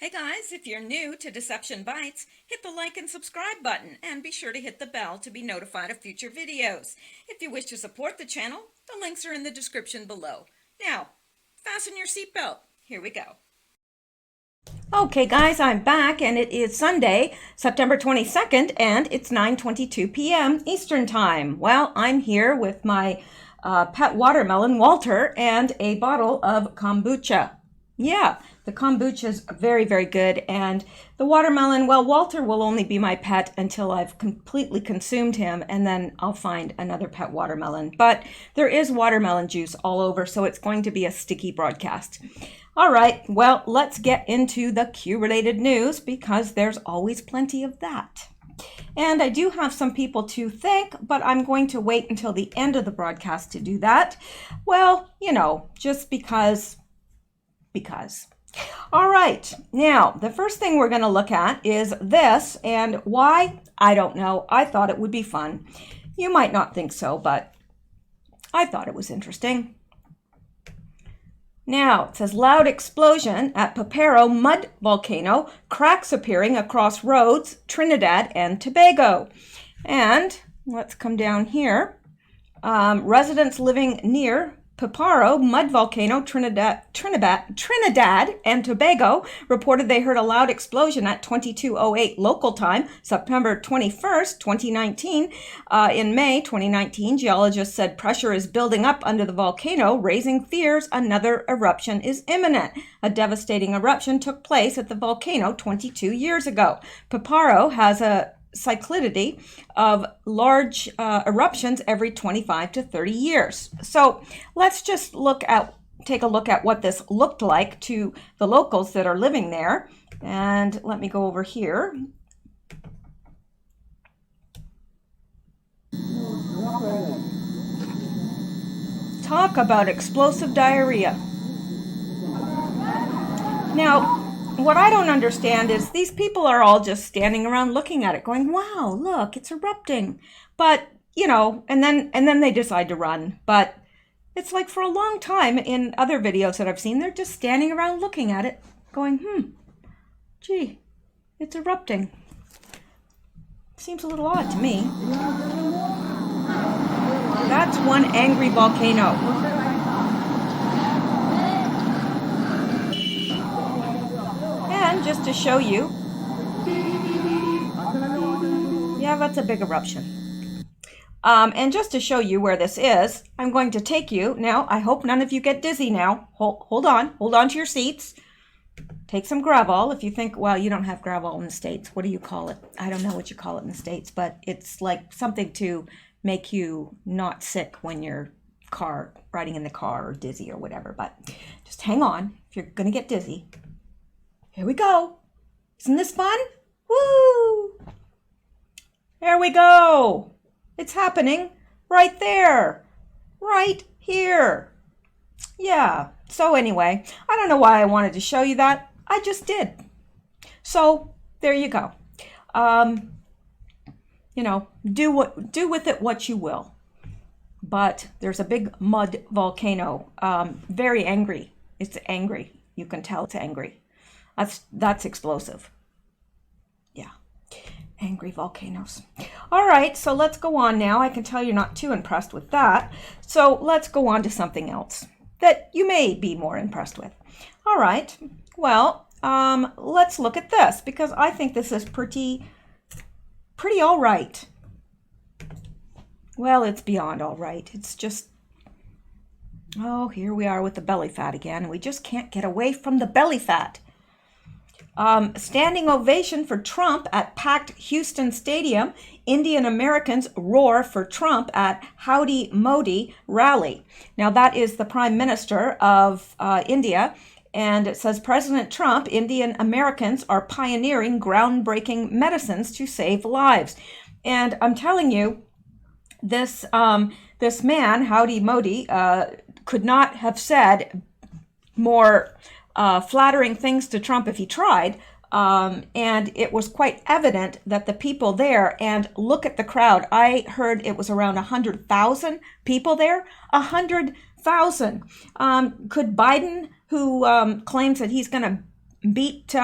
Hey guys, if you're new to Deception Bites, hit the like and subscribe button and be sure to hit the bell to be notified of future videos. If you wish to support the channel, the links are in the description below. Now, fasten your seatbelt. Here we go. Okay guys, I'm back and it is Sunday, September 22nd and it's 9:22 p.m. Eastern Time. Well, I'm here with my pet watermelon, Walter, and a bottle of kombucha. Yeah, the kombucha is very, very good. And the watermelon, well, Walter will only be my pet until I've completely consumed him, and then I'll find another pet watermelon. But there is watermelon juice all over, so it's going to be a sticky broadcast. All right, well, let's get into the Q-related news because there's always plenty of that. And I do have some people to thank, but I'm going to wait until the end of the broadcast to do that. Well, you know, just because. All right, now the first thing we're going to look at is this, and why? I don't know. I thought it would be fun. You might not think so, but I thought it was interesting. Now, it says loud explosion at Papero mud volcano, cracks appearing across roads, Trinidad and Tobago. And let's come down here. Residents living near Paparo mud volcano, Trinidad and Tobago reported they heard a loud explosion at 22:08 local time, September 21st, 2019. In May 2019, geologists said pressure is building up under the volcano, raising fears another eruption is imminent. A devastating eruption took place at the volcano 22 years ago. Paparo has a cyclicity of large eruptions every 25 to 30 years. So let's just take a look at what this looked like to the locals that are living there. And let me go over here. Talk about explosive diarrhea. Now, what I don't understand is these people are all just standing around looking at it going, wow, look, it's erupting. But, you know, and then they decide to run. But it's like for a long time in other videos that I've seen, they're just standing around looking at it going, gee, it's erupting. Seems a little odd to me. That's one angry volcano. And just to show you, yeah, that's a big eruption. And just to show you where this is, I'm going to take you now. I hope none of you get dizzy now. Hold on to your seats. Take some Gravol. If you think, well, you don't have Gravol in the States. What do you call it? I don't know what you call it in the States, but it's like something to make you not sick when you're riding in the car or dizzy or whatever. But just hang on if you're going to get dizzy. Here we go. Isn't this fun? Woo! There we go. It's happening right there. Right here. Yeah. So anyway, I don't know why I wanted to show you that. I just did. So there you go. You know, do with it what you will. But there's a big mud volcano. Very angry. It's angry. You can tell it's angry. That's explosive. Yeah, angry volcanoes. All right, so let's go on now. I can tell you're not too impressed with that. So let's go on to something else that you may be more impressed with. All right, well, let's look at this because I think this is pretty all right. Well, it's beyond all right. It's just, oh, here we are with the belly fat again, and we just can't get away from the belly fat. Standing ovation for Trump at packed Houston Stadium. Indian Americans roar for Trump at Howdy Modi rally. Now that is the Prime Minister of India. And it says, President Trump, Indian Americans are pioneering groundbreaking medicines to save lives. And I'm telling you, this man, Howdy Modi, could not have said more flattering things to Trump if he tried. And it was quite evident that the people there, and look at the crowd. I heard it was around 100,000 people there. 100,000. Could Biden, who claims that he's going to beat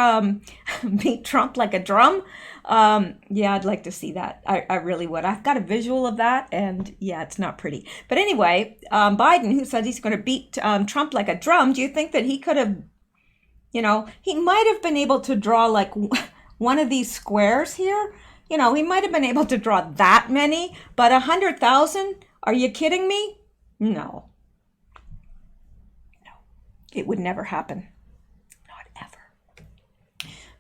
beat Trump like a drum. Yeah, I'd like to see that. I really would. I've got a visual of that, and yeah, it's not pretty. But anyway, Biden, who said he's going to beat Trump like a drum, do you think that he could have, he might have been able to draw like one of these squares here? He might have been able to draw that many, but 100,000? Are you kidding me? No. No, it would never happen.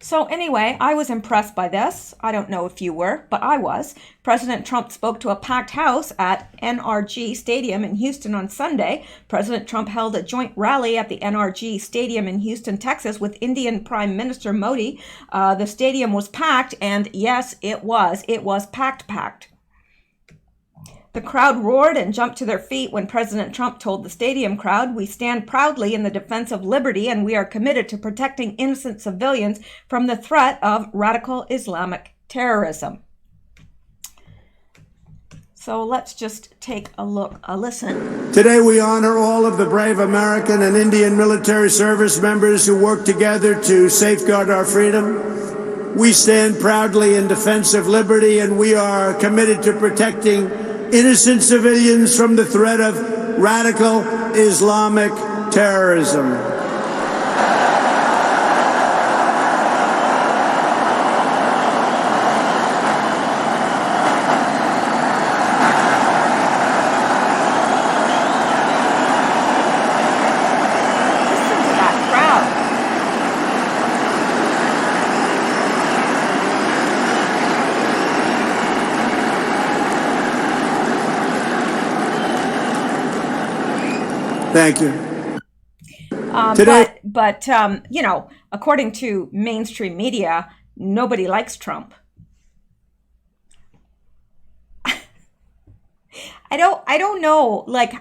So anyway, I was impressed by this. I don't know if you were, but I was. President Trump spoke to a packed house at NRG Stadium in Houston on Sunday. President Trump held a joint rally at the NRG Stadium in Houston, Texas, with Indian Prime Minister Modi. The stadium was packed, and yes, it was. It was packed. The crowd roared and jumped to their feet when President Trump told the stadium crowd, "We stand proudly in the defense of liberty, and we are committed to protecting innocent civilians from the threat of radical Islamic terrorism." So let's just take a listen. Today we honor all of the brave American and Indian military service members who work together to safeguard our freedom. We stand proudly in defense of liberty, and we are committed to protecting innocent civilians from the threat of radical Islamic terrorism. Thank you. But according to mainstream media, nobody likes Trump. I don't know. Like,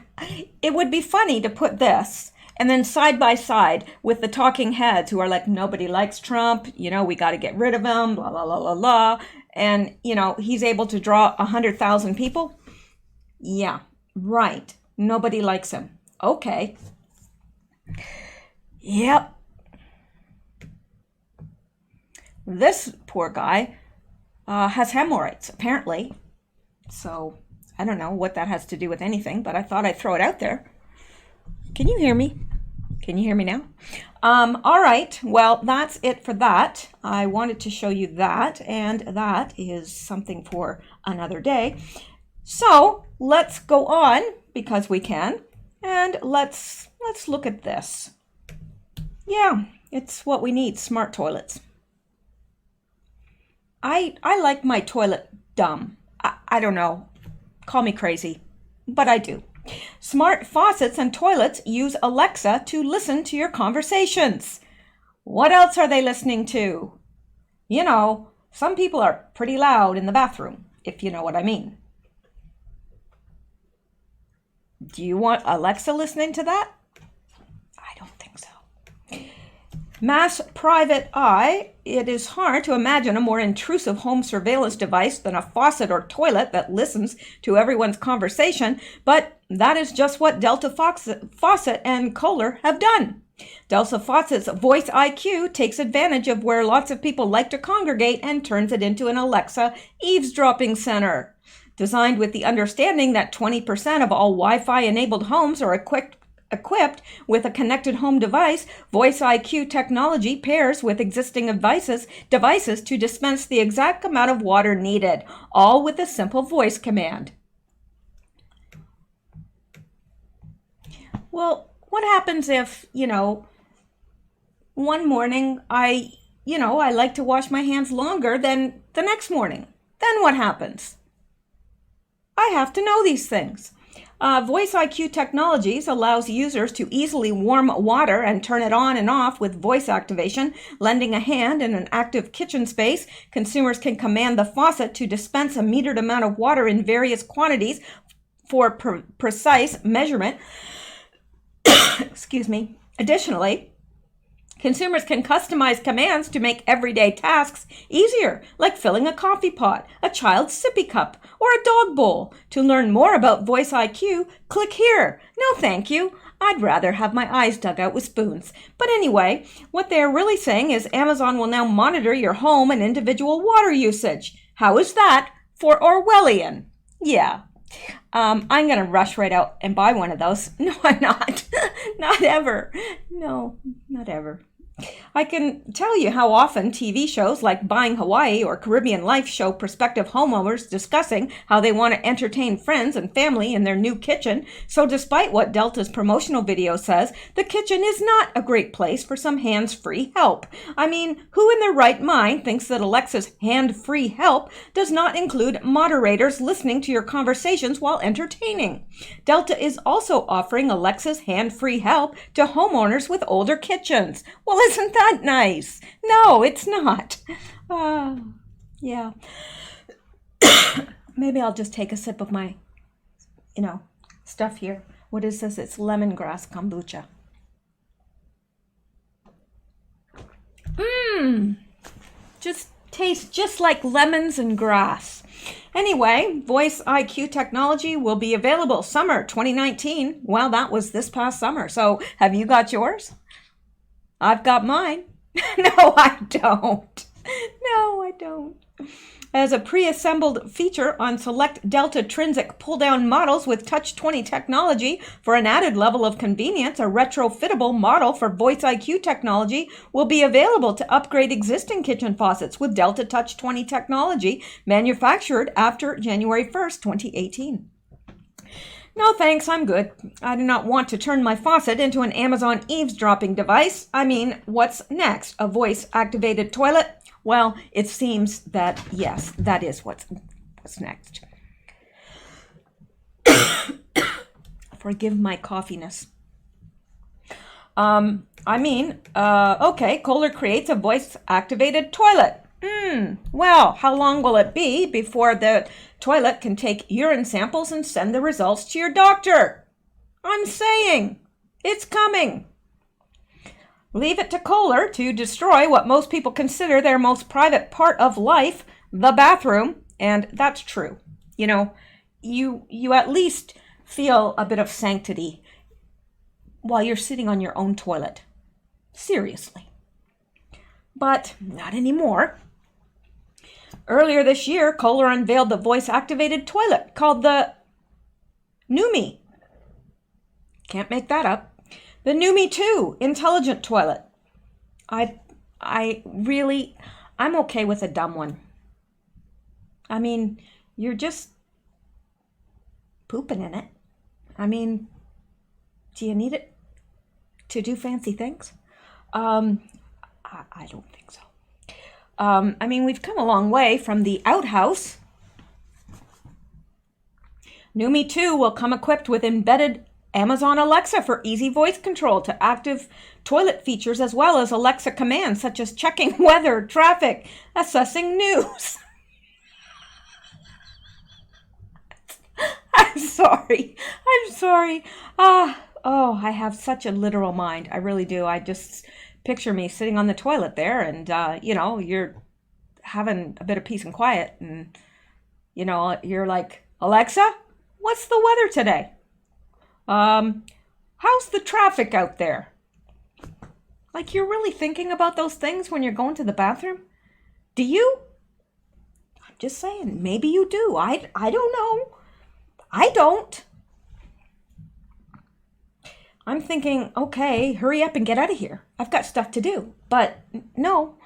it would be funny to put this and then side by side with the talking heads who are like, nobody likes Trump. We got to get rid of him. Blah blah blah blah blah. And he's able to draw 100,000 people. Yeah, right. Nobody likes him. Okay. Yep. This poor guy has hemorrhoids, apparently. So I don't know what that has to do with anything, but I thought I'd throw it out there. Can you hear me? Can you hear me now? All right. Well, that's it for that. I wanted to show you that, and that is something for another day. So let's go on, because we can. And let's look at this. Yeah, it's what we need, smart toilets. I like my toilet dumb. I don't know. Call me crazy, but I do. Smart faucets and toilets use Alexa to listen to your conversations. What else are they listening to? Some people are pretty loud in the bathroom, if you know what I mean. Do you want Alexa listening to that? I don't think so. Mass private eye. It is hard to imagine a more intrusive home surveillance device than a faucet or toilet that listens to everyone's conversation, but that is just what Delta Faucet and Kohler have done. Delta Faucet's voice IQ takes advantage of where lots of people like to congregate and turns it into an Alexa eavesdropping center. Designed with the understanding that 20% of all Wi-Fi enabled homes are equipped with a connected home device, Voice IQ technology pairs with existing devices to dispense the exact amount of water needed, all with a simple voice command. Well, what happens if, one morning I like to wash my hands longer than the next morning? Then what happens? I have to know these things. Voice IQ Technologies allows users to easily warm water and turn it on and off with voice activation. Lending a hand in an active kitchen space, consumers can command the faucet to dispense a metered amount of water in various quantities for precise measurement. Excuse me. Additionally, Consumers can customize commands to make everyday tasks easier, like filling a coffee pot, a child's sippy cup, or a dog bowl. To learn more about Voice IQ, click here. No, thank you. I'd rather have my eyes dug out with spoons. But anyway, what they're really saying is Amazon will now monitor your home and individual water usage. How is that for Orwellian? Yeah. I'm going to rush right out and buy one of those. No, I'm not. Not ever. No, not ever. I can tell you how often TV shows like Buying Hawaii or Caribbean Life show prospective homeowners discussing how they want to entertain friends and family in their new kitchen. So despite what Delta's promotional video says, the kitchen is not a great place for some hands-free help. I mean, who in their right mind thinks that Alexa's hand-free help does not include moderators listening to your conversations while entertaining? Delta is also offering Alexa's hand-free help to homeowners with older kitchens. Well, isn't that nice? No, it's not. Yeah. Maybe I'll just take a sip of my, stuff here. What is this? It's lemongrass kombucha. Just tastes just like lemons and grass. Anyway, Voice IQ technology will be available summer 2019. Well, that was this past summer. So have you got yours? I've got mine. No, I don't. No, I don't. As a pre-assembled feature on select Delta Trinsic pull-down models with Touch 20 technology for an added level of convenience, a retrofittable model for Voice IQ technology will be available to upgrade existing kitchen faucets with Delta Touch 20 technology manufactured after January 1st, 2018. No thanks, I'm good. I do not want to turn my faucet into an Amazon eavesdropping device. I mean, what's next? A voice-activated toilet? Well, it seems that, yes, that is what's next. Forgive my coughiness. Okay, Kohler creates a voice-activated toilet. Well, how long will it be before the toilet can take urine samples and send the results to your doctor? I'm saying, it's coming. Leave it to Kohler to destroy what most people consider their most private part of life, the bathroom, and that's true. You at least feel a bit of sanctity while you're sitting on your own toilet. Seriously. But not anymore. Earlier this year, Kohler unveiled the voice-activated toilet called the Numi. Can't make that up. The Numi 2 intelligent toilet. I'm okay with a dumb one. I mean, you're just pooping in it. I mean, do you need it to do fancy things? I don't think so. We've come a long way from the outhouse. Numi 2 will come equipped with embedded Amazon Alexa for easy voice control to active toilet features, as well as Alexa commands such as checking weather, traffic, assessing news. I'm sorry. I have such a literal mind. I really do. I just picture me sitting on the toilet there and, you're having a bit of peace and quiet and, you're like, Alexa, what's the weather today? How's the traffic out there? Like, you're really thinking about those things when you're going to the bathroom? Do you? I'm just saying, maybe you do. I don't know. I don't. I'm thinking, okay, hurry up and get out of here. I've got stuff to do. But no.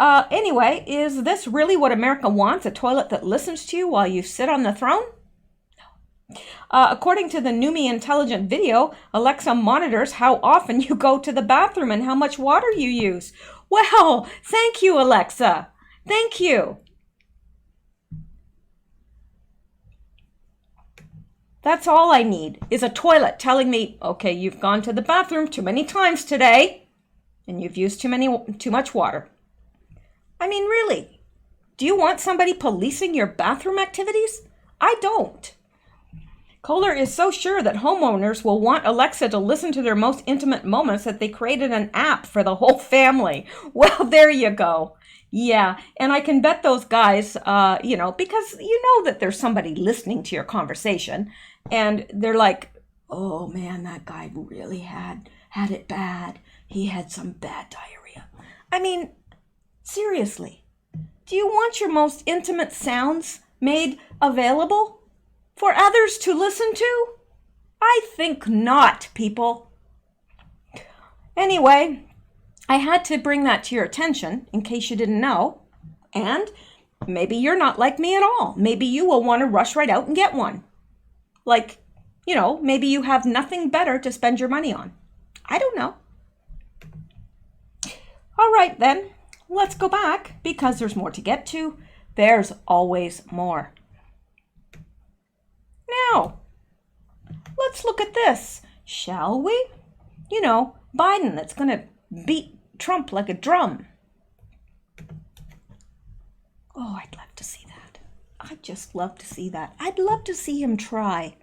Anyway, is this really what America wants? A toilet that listens to you while you sit on the throne? According to the Numi Intelligent video, Alexa monitors how often you go to the bathroom and how much water you use. Well, thank you, Alexa. Thank you. That's all I need is a toilet telling me, okay, you've gone to the bathroom too many times today and you've used too much water. I mean, really, do you want somebody policing your bathroom activities? I don't. Kohler is so sure that homeowners will want Alexa to listen to their most intimate moments that they created an app for the whole family. Well, there you go. Yeah, and I can bet those guys, because you know that there's somebody listening to your conversation, and they're like, oh man, that guy really had it bad. He had some bad diarrhea. I mean, seriously, do you want your most intimate sounds made available for others to listen to? I think not, people. Anyway, I had to bring that to your attention in case you didn't know. And maybe you're not like me at all. Maybe you will want to rush right out and get one. Like, maybe you have nothing better to spend your money on. I don't know. All right, then, let's go back because there's more to get to. There's always more. Now, let's look at this, shall we? Biden that's going to beat Trump like a drum. Oh, I'd love to see that. I'd just love to see that. I'd love to see him try.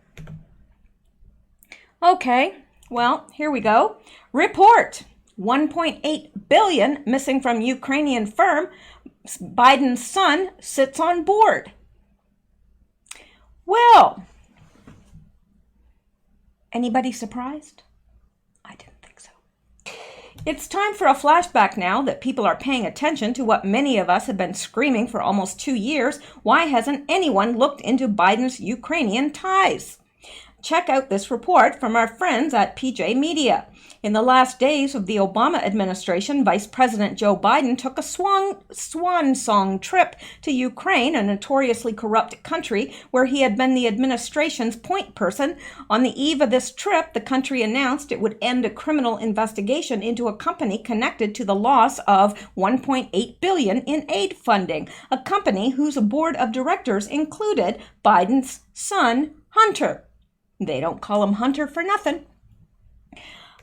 Okay, well, here we go. Report. 1.8 billion missing from Ukrainian firm. Biden's son sits on board. Well, anybody surprised? I didn't think so. It's time for a flashback now that people are paying attention to what many of us have been screaming for almost 2 years. Why hasn't anyone looked into Biden's Ukrainian ties? Check out this report from our friends at PJ Media. In the last days of the Obama administration, Vice President Joe Biden took a swan song trip to Ukraine, a notoriously corrupt country where he had been the administration's point person. On the eve of this trip, the country announced it would end a criminal investigation into a company connected to the loss of $1.8 billion in aid funding, a company whose board of directors included Biden's son, Hunter. They don't call him Hunter for nothing.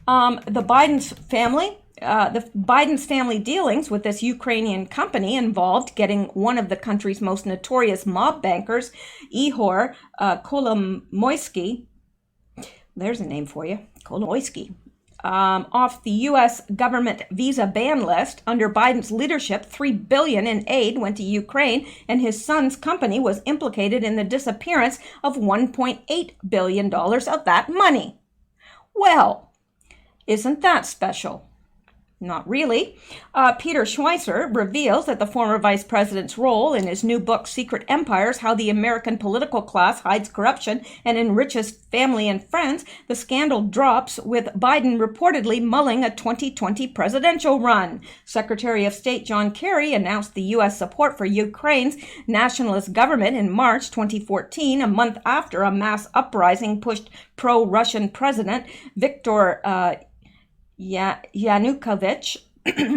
The Biden's family dealings with this Ukrainian company involved getting one of the country's most notorious mob bankers, Ihor Kolomoisky, there's a name for you, Kolomoisky, off the U.S. government visa ban list. Under Biden's leadership, $3 billion in aid went to Ukraine, and his son's company was implicated in the disappearance of $1.8 billion of that money. Well, isn't that special? Not really. Peter Schweizer reveals that the former vice president's role in his new book, Secret Empires, How the American Political Class Hides Corruption and Enriches Family and Friends. The scandal drops with Biden reportedly mulling a 2020 presidential run. Secretary of State John Kerry announced the U.S. support for Ukraine's nationalist government in March 2014, a month after a mass uprising pushed pro-Russian President Viktor Yanukovych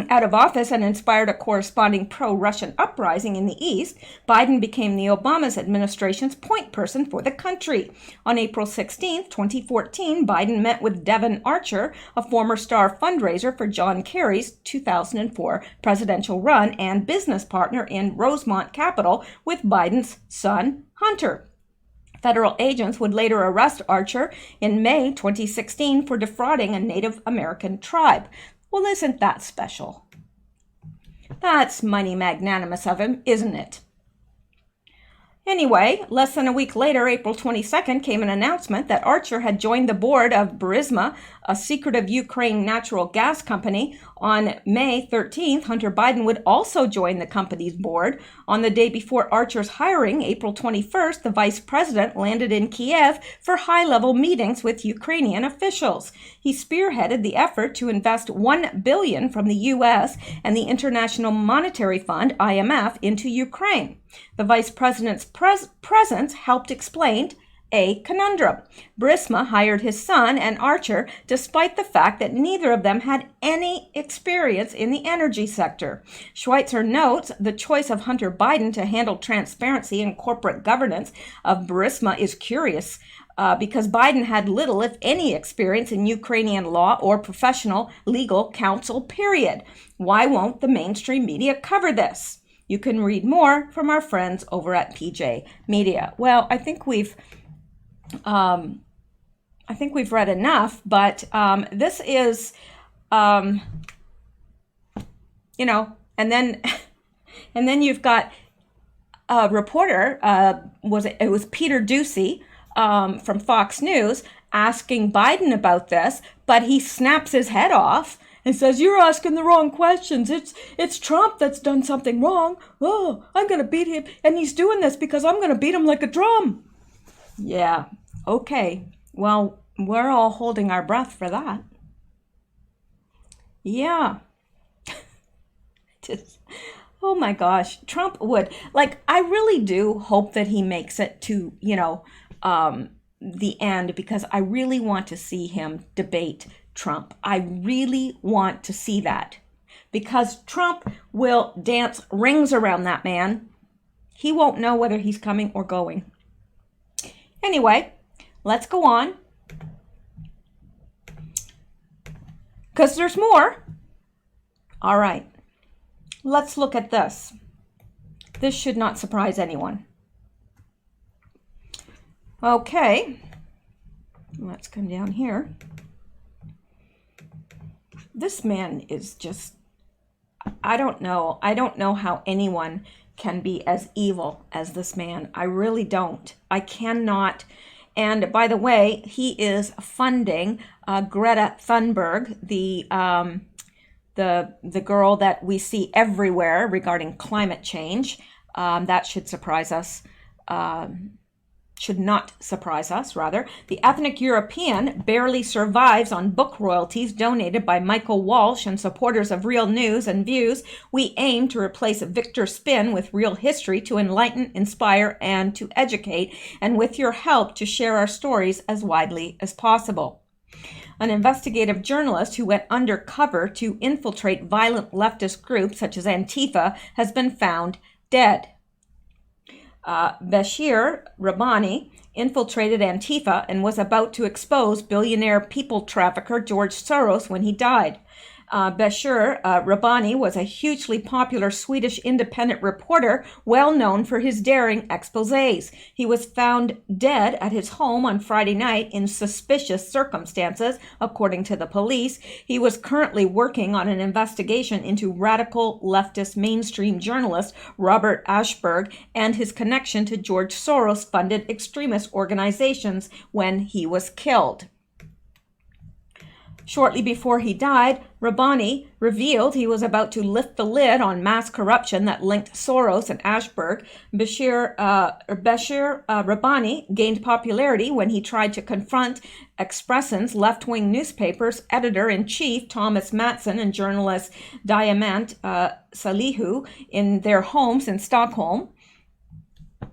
out of office and inspired a corresponding pro-Russian uprising in the East. Biden became the Obama administration's point person for the country. On April 16, 2014, Biden met with Devon Archer, a former star fundraiser for John Kerry's 2004 presidential run and business partner in Rosemont Capital, with Biden's son, Hunter. Federal agents would later arrest Archer in May 2016 for defrauding a Native American tribe. Well, isn't that special? That's mighty magnanimous of him, isn't it? Anyway, less than a week later, April 22nd, came an announcement that Archer had joined the board of Burisma, a secretive Ukraine natural gas company. On May 13th, Hunter Biden would also join the company's board. On the day before Archer's hiring, April 21st, the vice president landed in Kiev for high-level meetings with Ukrainian officials. He spearheaded the effort to invest $1 billion from the U.S. and the International Monetary Fund, IMF, into Ukraine. The vice president's presence helped explain a conundrum. Burisma hired his son and Archer despite the fact that neither of them had any experience in the energy sector. Schweitzer notes the choice of Hunter Biden to handle transparency and corporate governance of Burisma is curious because Biden had little, if any, experience in Ukrainian law or professional legal counsel, period. Why won't the mainstream media cover this? You can read more from our friends over at PJ Media. Well, I think we've I think we've read enough, but this is, you know, and then and then you've got a reporter, it was Peter Ducey from Fox News asking Biden about this, but he snaps his head off and says, "You're asking the wrong questions. It's Trump that's done something wrong. Oh, I'm going to beat him, and he's doing this because I'm going to beat him like a drum." Yeah, okay. Well, we're all holding our breath for that. Yeah. Just, oh my gosh, Trump would, like, I really do hope that he makes it to, the end, because I really want to see him debate Trump. I really want to see that, because Trump will dance rings around that man. He won't know whether he's coming or going. Anyway, let's go on, because there's more. All right, let's look at this. This should not surprise anyone. Okay, let's come down here. This man is just, I don't know how anyone can be as evil as this man. I really don't. I cannot. And by the way, he is funding Greta Thunberg, the girl that we see everywhere regarding climate change. That should surprise us. Should not surprise us, rather. The ethnic European barely survives on book royalties donated by Michael Walsh and supporters of Real News and Views. We aim to replace Victor Spin with real history to enlighten, inspire, and to educate, and with your help to share our stories as widely as possible. An investigative journalist who went undercover to infiltrate violent leftist groups such as Antifa has been found dead. Bashir Rabbani infiltrated Antifa and was about to expose billionaire people trafficker George Soros when he died. Bashir Rabbani was a hugely popular Swedish independent reporter, well known for his daring exposés. He was found dead at his home on Friday night in suspicious circumstances, according to the police. He was currently working on an investigation into radical leftist mainstream journalist Robert Ashberg and his connection to George Soros-funded extremist organizations when he was killed. Shortly before he died, Rabbani revealed he was about to lift the lid on mass corruption that linked Soros and Ashberg. Bashir Rabbani gained popularity when he tried to confront Expressen's left-wing newspaper's editor-in-chief Thomas Mattsson and journalist Diamant Salihu in their homes in Stockholm.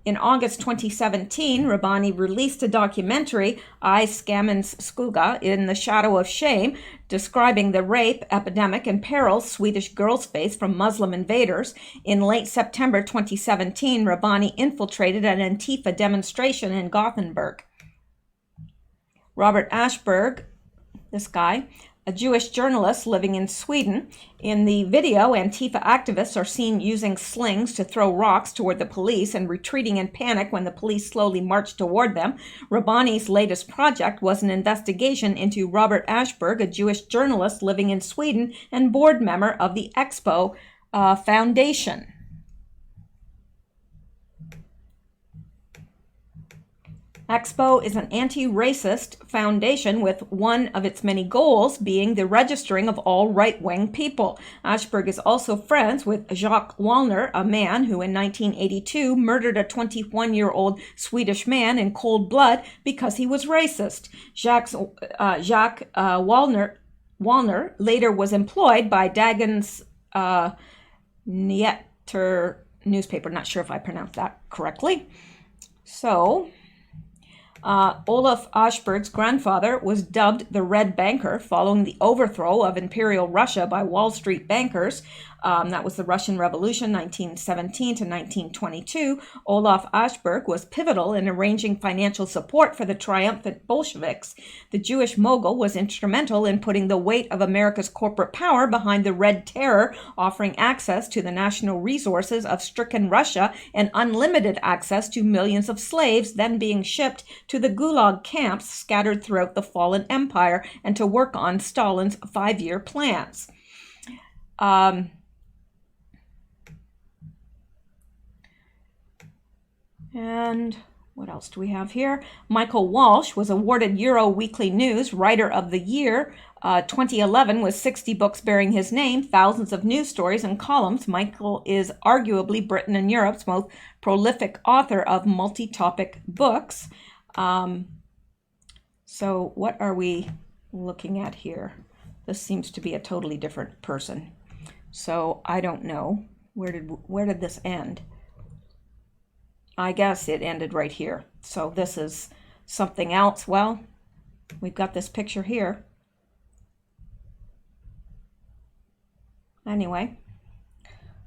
In August 2017, Rabbani released a documentary, I Skammens Skuga, In the Shadow of Shame, describing the rape, epidemic, and perils Swedish girls face from Muslim invaders. In late September 2017, Rabbani infiltrated an Antifa demonstration in Gothenburg. Robert Ashberg, this guy, a Jewish journalist living in Sweden. In the video, Antifa activists are seen using slings to throw rocks toward the police and retreating in panic when the police slowly march toward them. Rabbani's latest project was an investigation into Robert Ashberg, a Jewish journalist living in Sweden and board member of the Expo Foundation. Expo is an anti-racist foundation with one of its many goals being the registering of all right-wing people. Ashberg is also friends with Jacques Wallner, a man who in 1982 murdered a 21-year-old Swedish man in cold blood because he was racist. Jacques Wallner later was employed by Dagens Nyheter newspaper. Not sure if I pronounced that correctly. So Olaf Ashberg's grandfather was dubbed the Red Banker following the overthrow of Imperial Russia by Wall Street bankers. That was the Russian Revolution, 1917 to 1922. Olaf Ashberg was pivotal in arranging financial support for the triumphant Bolsheviks. The Jewish mogul was instrumental in putting the weight of America's corporate power behind the Red Terror, offering access to the national resources of stricken Russia and unlimited access to millions of slaves then being shipped to the Gulag camps scattered throughout the fallen empire and to work on Stalin's 5-year plans. And what else do we have here? Michael Walsh was awarded Euro Weekly News Writer of the Year 2011 with 60 books bearing his name, thousands of news stories and columns. Michael is arguably Britain and Europe's most prolific author of multi-topic books. So what are we looking at here? This seems to be a totally different person. So I don't know. Where did this end? I guess it ended right here. So this is something else. Well, we've got this picture here. Anyway,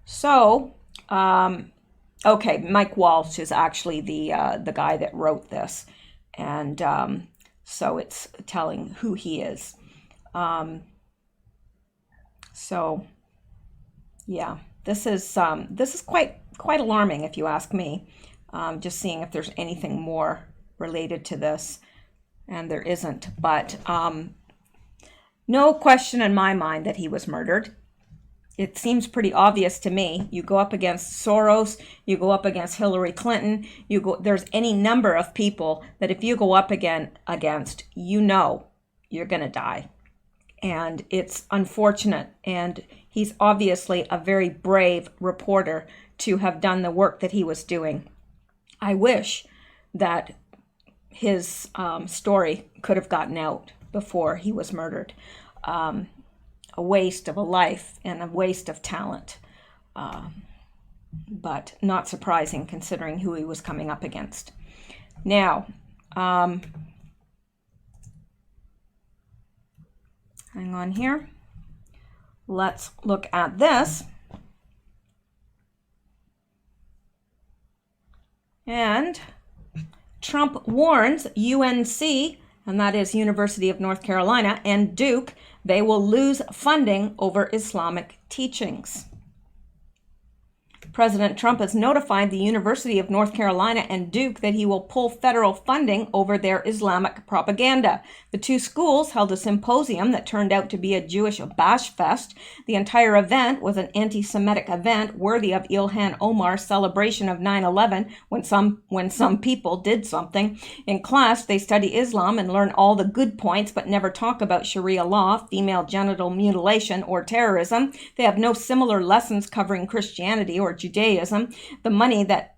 so, okay, Mike Walsh is actually the guy that wrote this. And so it's telling who he is. So, yeah, this is quite alarming if you ask me. Just seeing if there's anything more related to this, and there isn't. But no question in my mind that he was murdered. It seems pretty obvious to me. You go up against Soros, you go up against Hillary Clinton, there's any number of people that if you go up against, you know you're going to die. And it's unfortunate. And he's obviously a very brave reporter to have done the work that he was doing. I wish that his story could have gotten out before he was murdered. A waste of a life and a waste of talent. But not surprising considering who he was coming up against. Now, hang on here. Let's look at this. And Trump warns UNC, and that is University of North Carolina, and Duke, they will lose funding over Islamic teachings. President Trump has notified the University of North Carolina and Duke that he will pull federal funding over their Islamic propaganda. The two schools held a symposium that turned out to be a Jewish bash fest. The entire event was an anti-Semitic event worthy of Ilhan Omar's celebration of 9/11 when some people did something. In class, they study Islam and learn all the good points but never talk about Sharia law, female genital mutilation, or terrorism. They have no similar lessons covering Christianity or Judaism. The money that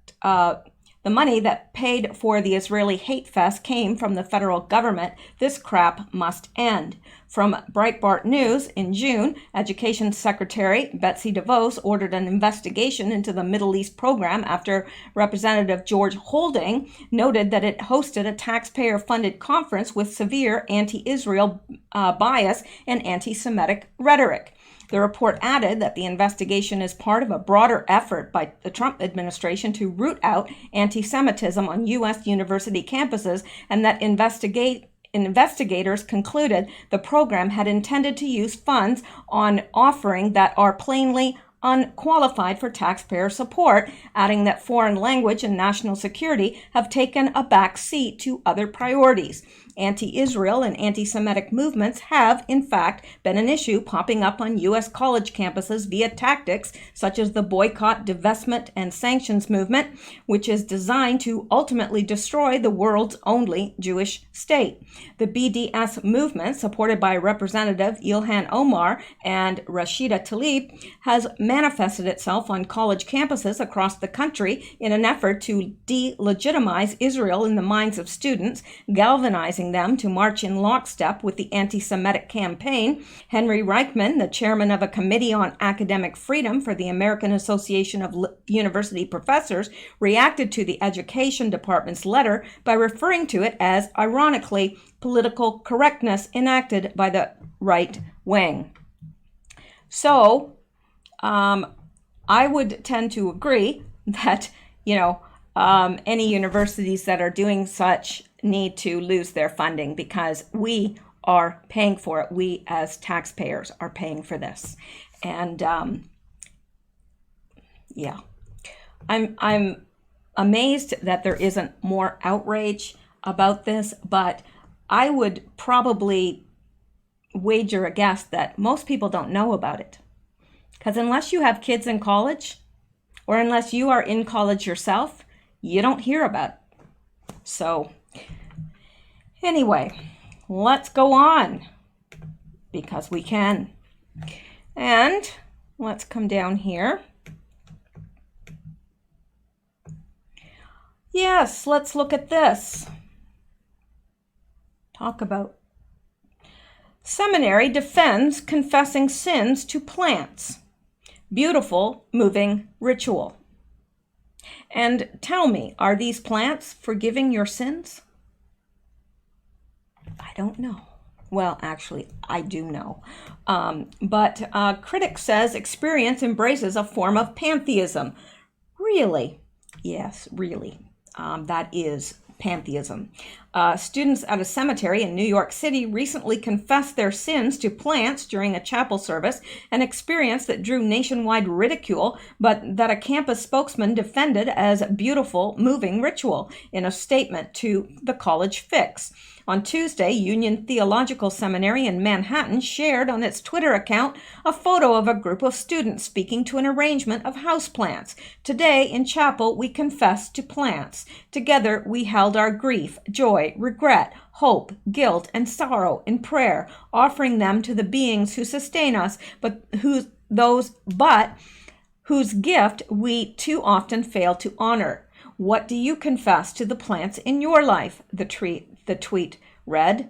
paid for the Israeli hate fest came from the federal government. This crap must end. From Breitbart News in June, Education Secretary Betsy DeVos ordered an investigation into the Middle East program after Representative George Holding noted that it hosted a taxpayer-funded conference with severe anti-Israel bias and anti-Semitic rhetoric. The report added that the investigation is part of a broader effort by the Trump administration to root out anti-Semitism on U.S. university campuses, and that investigators concluded the program had intended to use funds on offering that are plainly unqualified for taxpayer support, adding that foreign language and national security have taken a back seat to other priorities. Anti-Israel and anti-Semitic movements have, in fact, been an issue popping up on U.S. college campuses via tactics such as the boycott, divestment, and sanctions movement, which is designed to ultimately destroy the world's only Jewish state. The BDS movement, supported by Representative Ilhan Omar and Rashida Tlaib, has manifested itself on college campuses across the country in an effort to delegitimize Israel in the minds of students, galvanizing them to march in lockstep with the anti-Semitic campaign. Henry Reichman, the chairman of a committee on academic freedom for the American Association of University Professors, reacted to the Education Department's letter by referring to it as, ironically, political correctness enacted by the right wing. So, I would tend to agree that, any universities that are doing such need to lose their funding because we are paying for it. We as taxpayers are paying for this. And I'm amazed that there isn't more outrage about this, but I would probably wager a guess that most people don't know about it. Because unless you have kids in college, or unless you are in college yourself, you don't hear about it. So anyway, let's go on, because we can. And let's come down here. Yes, let's look at this. Talk about seminary defends confessing sins to plants. Beautiful, moving ritual. And tell me, are these plants forgiving your sins? I don't know. Well, actually, I do know. But critic says experience embraces a form of pantheism. Really? Yes, really. That is pantheism. Students at a cemetery in New York City recently confessed their sins to plants during a chapel service, an experience that drew nationwide ridicule, but that a campus spokesman defended as beautiful, moving ritual in a statement to the College Fix. On Tuesday, Union Theological Seminary in Manhattan shared on its Twitter account a photo of a group of students speaking to an arrangement of houseplants. Today, in chapel, we confessed to plants. Together, we held our grief, joy, regret, hope, guilt, and sorrow in prayer, offering them to the beings who sustain us, but whose gift we too often fail to honor. What do you confess to the plants in your life? The tweet read.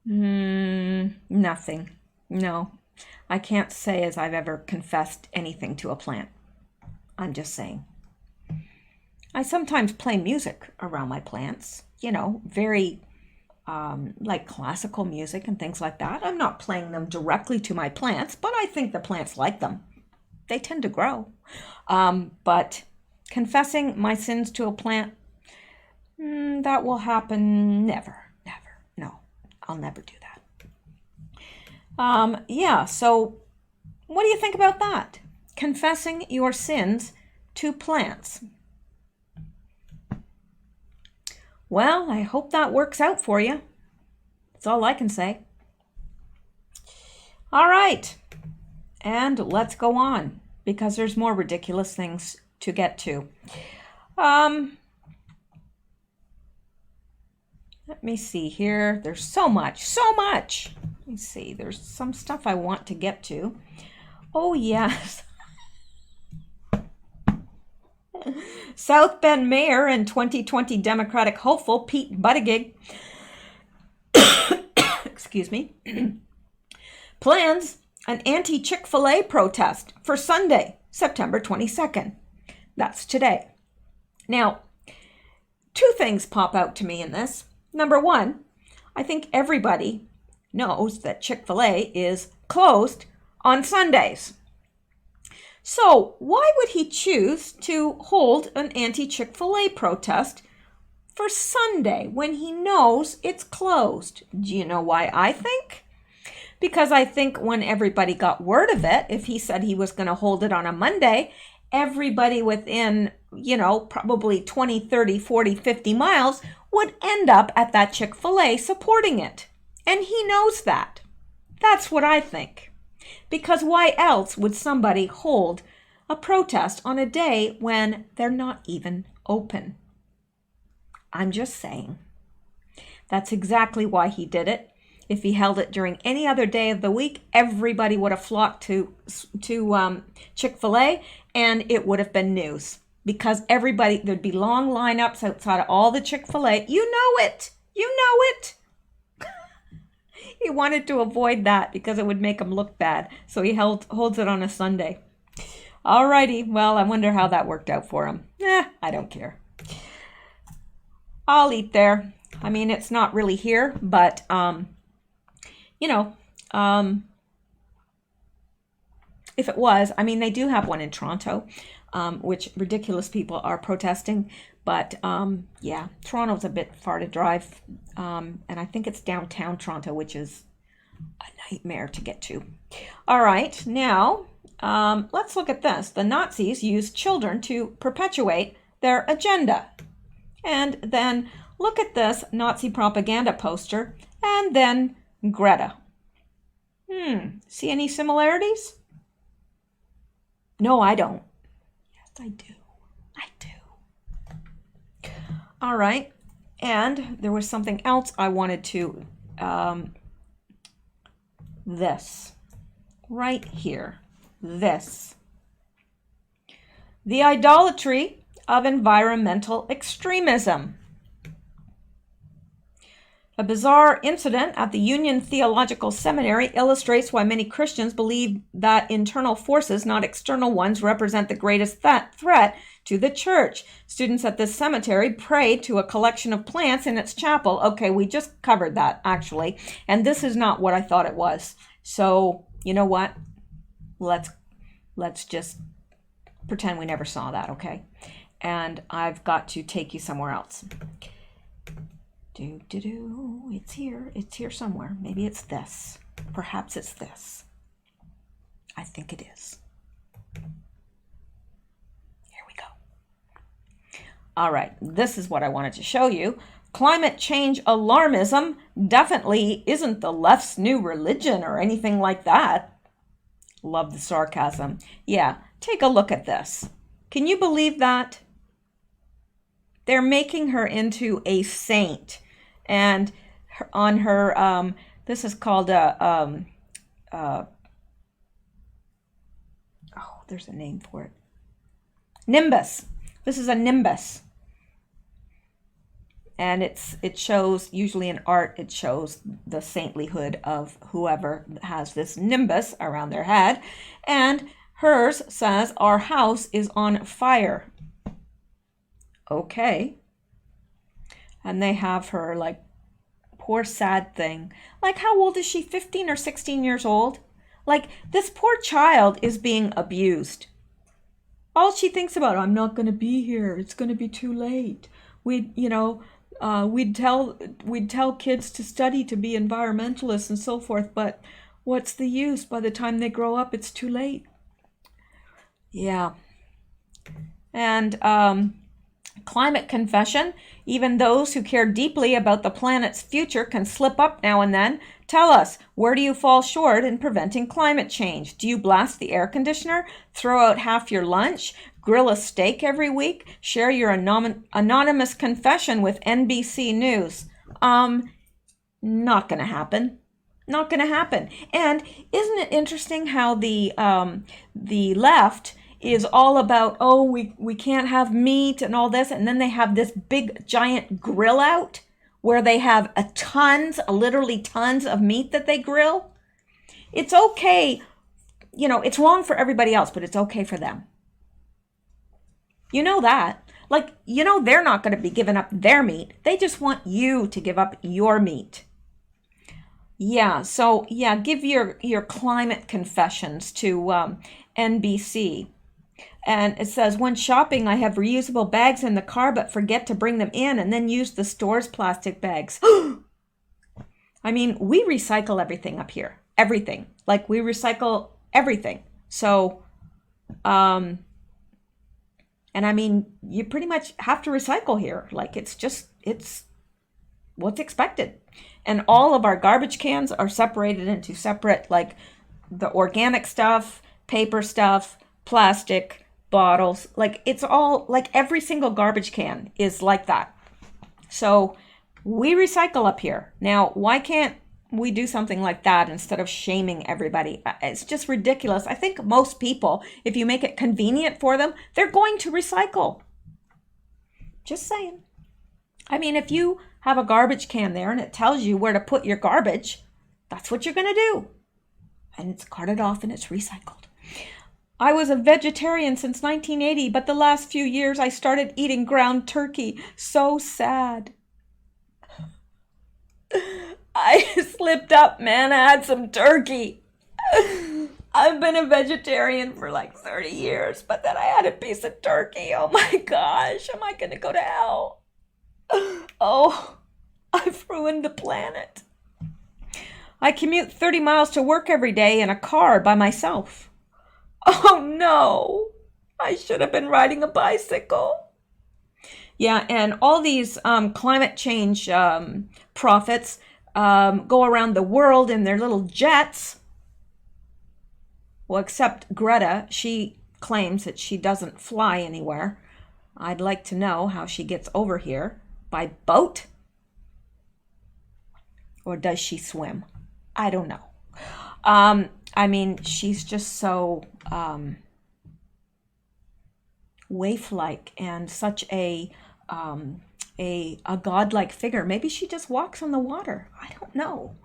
Nothing. No, I can't say as I've ever confessed anything to a plant. I'm just saying. I sometimes play music around my plants, very like classical music and things like that. I'm not playing them directly to my plants, but I think the plants like them. They tend to grow. But confessing my sins to a plant, that will happen never. No, I'll never do that. Yeah, so what do you think about that? Confessing your sins to plants. Well, I hope that works out for you. That's all I can say. All right. And let's go on, because there's more ridiculous things to get to. Let me see here. There's so much. Let me see. There's some stuff I want to get to. Oh, yes. South Bend Mayor and 2020 Democratic hopeful Pete Buttigieg excuse me, plans an anti-Chick-fil-A protest for Sunday, September 22nd. That's today. Now, two things pop out to me in this. Number one, I think everybody knows that Chick-fil-A is closed on Sundays. So why would he choose to hold an anti-Chick-fil-A protest for Sunday when he knows it's closed? Do you know why I think? Because I think when everybody got word of it, if he said he was going to hold it on a Monday, everybody within, probably 20, 30, 40, 50 miles would end up at that Chick-fil-A supporting it. And he knows that. That's what I think. Because why else would somebody hold a protest on a day when they're not even open? I'm just saying. That's exactly why he did it. If he held it during any other day of the week, everybody would have flocked to Chick-fil-A, and it would have been news. Because there'd be long lineups outside of all the Chick-fil-A. You know it. He wanted to avoid that because it would make him look bad. So he holds it on a Sunday. Alrighty, well, I wonder how that worked out for him. I don't care. I'll eat there. I mean, it's not really here, but, if it was, they do have one in Toronto, which ridiculous people are protesting. But, yeah, Toronto's a bit far to drive. And I think it's downtown Toronto, which is a nightmare to get to. All right, now, let's look at this. The Nazis used children to perpetuate their agenda. And then look at this Nazi propaganda poster, and then Greta. See any similarities? No, I don't. Yes, I do. I do. All right. And there was something else I wanted to, this, right here, this. The idolatry of environmental extremism. A bizarre incident at the Union Theological Seminary illustrates why many Christians believe that internal forces, not external ones, represent the greatest threat to the church. Students at this cemetery prayed to a collection of plants in its chapel. Okay, we just covered that, actually. And this is not what I thought it was. So, you know what? Let's just pretend we never saw that, okay? And I've got to take you somewhere else. It's here somewhere. Maybe it's this. Perhaps it's this. I think it is. Here we go. All right, this is what I wanted to show you. Climate change alarmism definitely isn't the left's new religion or anything like that. Love the sarcasm. Yeah, take a look at this. Can you believe that? They're making her into a saint. And on her, this is called a, there's a name for it. Nimbus. This is a nimbus. And it shows, usually in art, it shows the saintlyhood of whoever has this nimbus around their head. And hers says, "Our house is on fire." Okay. And they have her, like, poor sad thing. Like, how old is she? 15 or 16 years old? Like, this poor child is being abused. All she thinks about, I'm not going to be here. It's going to be too late. We'd tell kids to study to be environmentalists and so forth, but what's the use? By the time they grow up, it's too late. Yeah. And climate confession. Even those who care deeply about the planet's future can slip up now and then. Tell us, where do you fall short in preventing climate change? Do you blast the air conditioner? Throw out half your lunch? Grill a steak every week? Share your anonymous confession with NBC News? Not going to happen. Not going to happen. And isn't it interesting how the left is all about, oh, we can't have meat and all this, and then they have this big giant grill out where they have literally tons of meat that they grill. It's okay, it's wrong for everybody else, but it's okay for them. You know that. Like, they're not going to be giving up their meat. They just want you to give up your meat. Yeah, so give your climate confessions to NBC. And it says, when shopping, I have reusable bags in the car, but forget to bring them in and then use the store's plastic bags. I mean, we recycle everything up here. Everything. Like, we recycle everything. So, and I mean, you pretty much have to recycle here. Like, it's what's expected. And all of our garbage cans are separated into separate, like, the organic stuff, paper stuff, plastic, bottles. Like, it's all, like, every single garbage can is like that. So we recycle up here. Now, why can't we do something like that instead of shaming everybody? It's just ridiculous. I think most people, if you make it convenient for them, they're going to recycle. Just saying. I mean, if you have a garbage can there and it tells you where to put your garbage, that's what you're going to do. And it's carted off and it's recycled. I was a vegetarian since 1980, but the last few years I started eating ground turkey. So sad. I slipped up, man. I had some turkey. I've been a vegetarian for like 30 years, but then I had a piece of turkey. Oh my gosh, am I going to go to hell? Oh, I've ruined the planet. I commute 30 miles to work every day in a car by myself. Oh no, I should have been riding a bicycle. Yeah, and all these climate change prophets go around the world in their little jets. Well, except Greta, she claims that she doesn't fly anywhere. I'd like to know how she gets over here. By boat? Or does she swim? I don't know. I mean, she's just so waif-like and such a godlike figure. Maybe she just walks on the water. I don't know.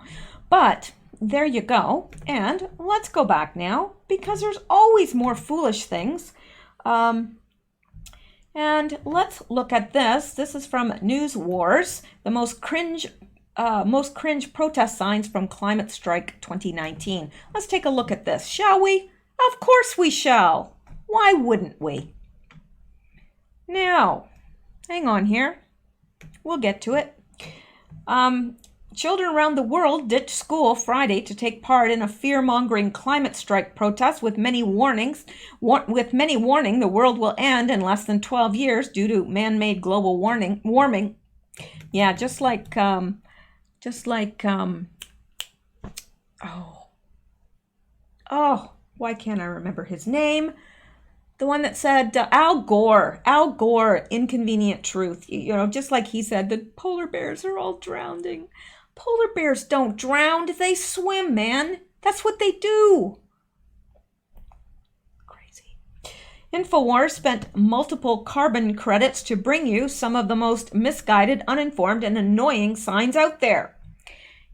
But there you go. And let's go back now, because there's always more foolish things. And let's look at this. This is from News Wars, the most cringe protest signs from Climate Strike 2019. Let's take a look at this, shall we? Of course we shall. Why wouldn't we? Now, hang on here. We'll get to it. Children around the world ditched school Friday to take part in a fear-mongering climate strike protest, with many warning the world will end in less than 12 years due to man-made global warming. Yeah, just like oh, why can't I remember his name? The one that said Al Gore, inconvenient truth. You know, just like he said, the polar bears are all drowning. Polar bears don't drown, they swim, man. That's what they do. Crazy. InfoWars spent multiple carbon credits to bring you some of the most misguided, uninformed, and annoying signs out there.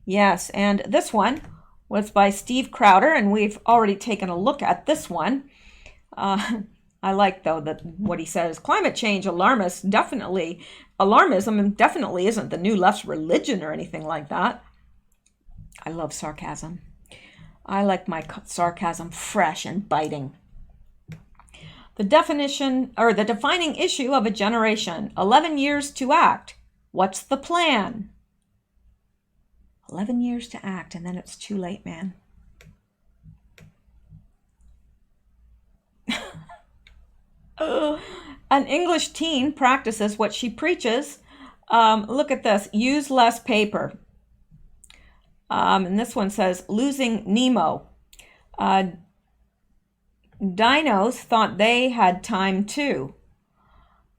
Yes, and this one was by Steve Crowder, and we've already taken a look at this one. I like, though, that what he says, climate change alarmism definitely isn't the new left's religion or anything like that. I love sarcasm. I like my sarcasm fresh and biting. The defining issue of a generation, 11 years to act. What's the plan? 11 years to act, and then it's too late, man. An English teen practices what she preaches. Look at this. Use less paper. And this one says, losing Nemo. Dinos thought they had time too.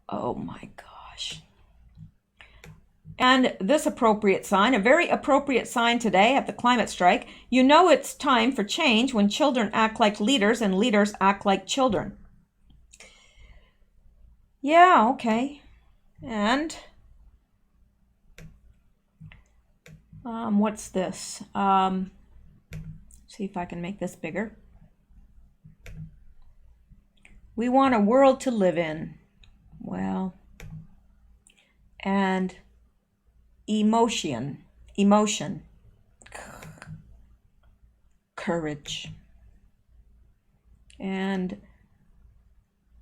Oh my gosh. And this appropriate sign, a very appropriate sign today at the climate strike. You know it's time for change when children act like leaders and leaders act like children. Yeah, okay. And what's this? See if I can make this bigger. We want a world to live in. Well, and emotion, courage, and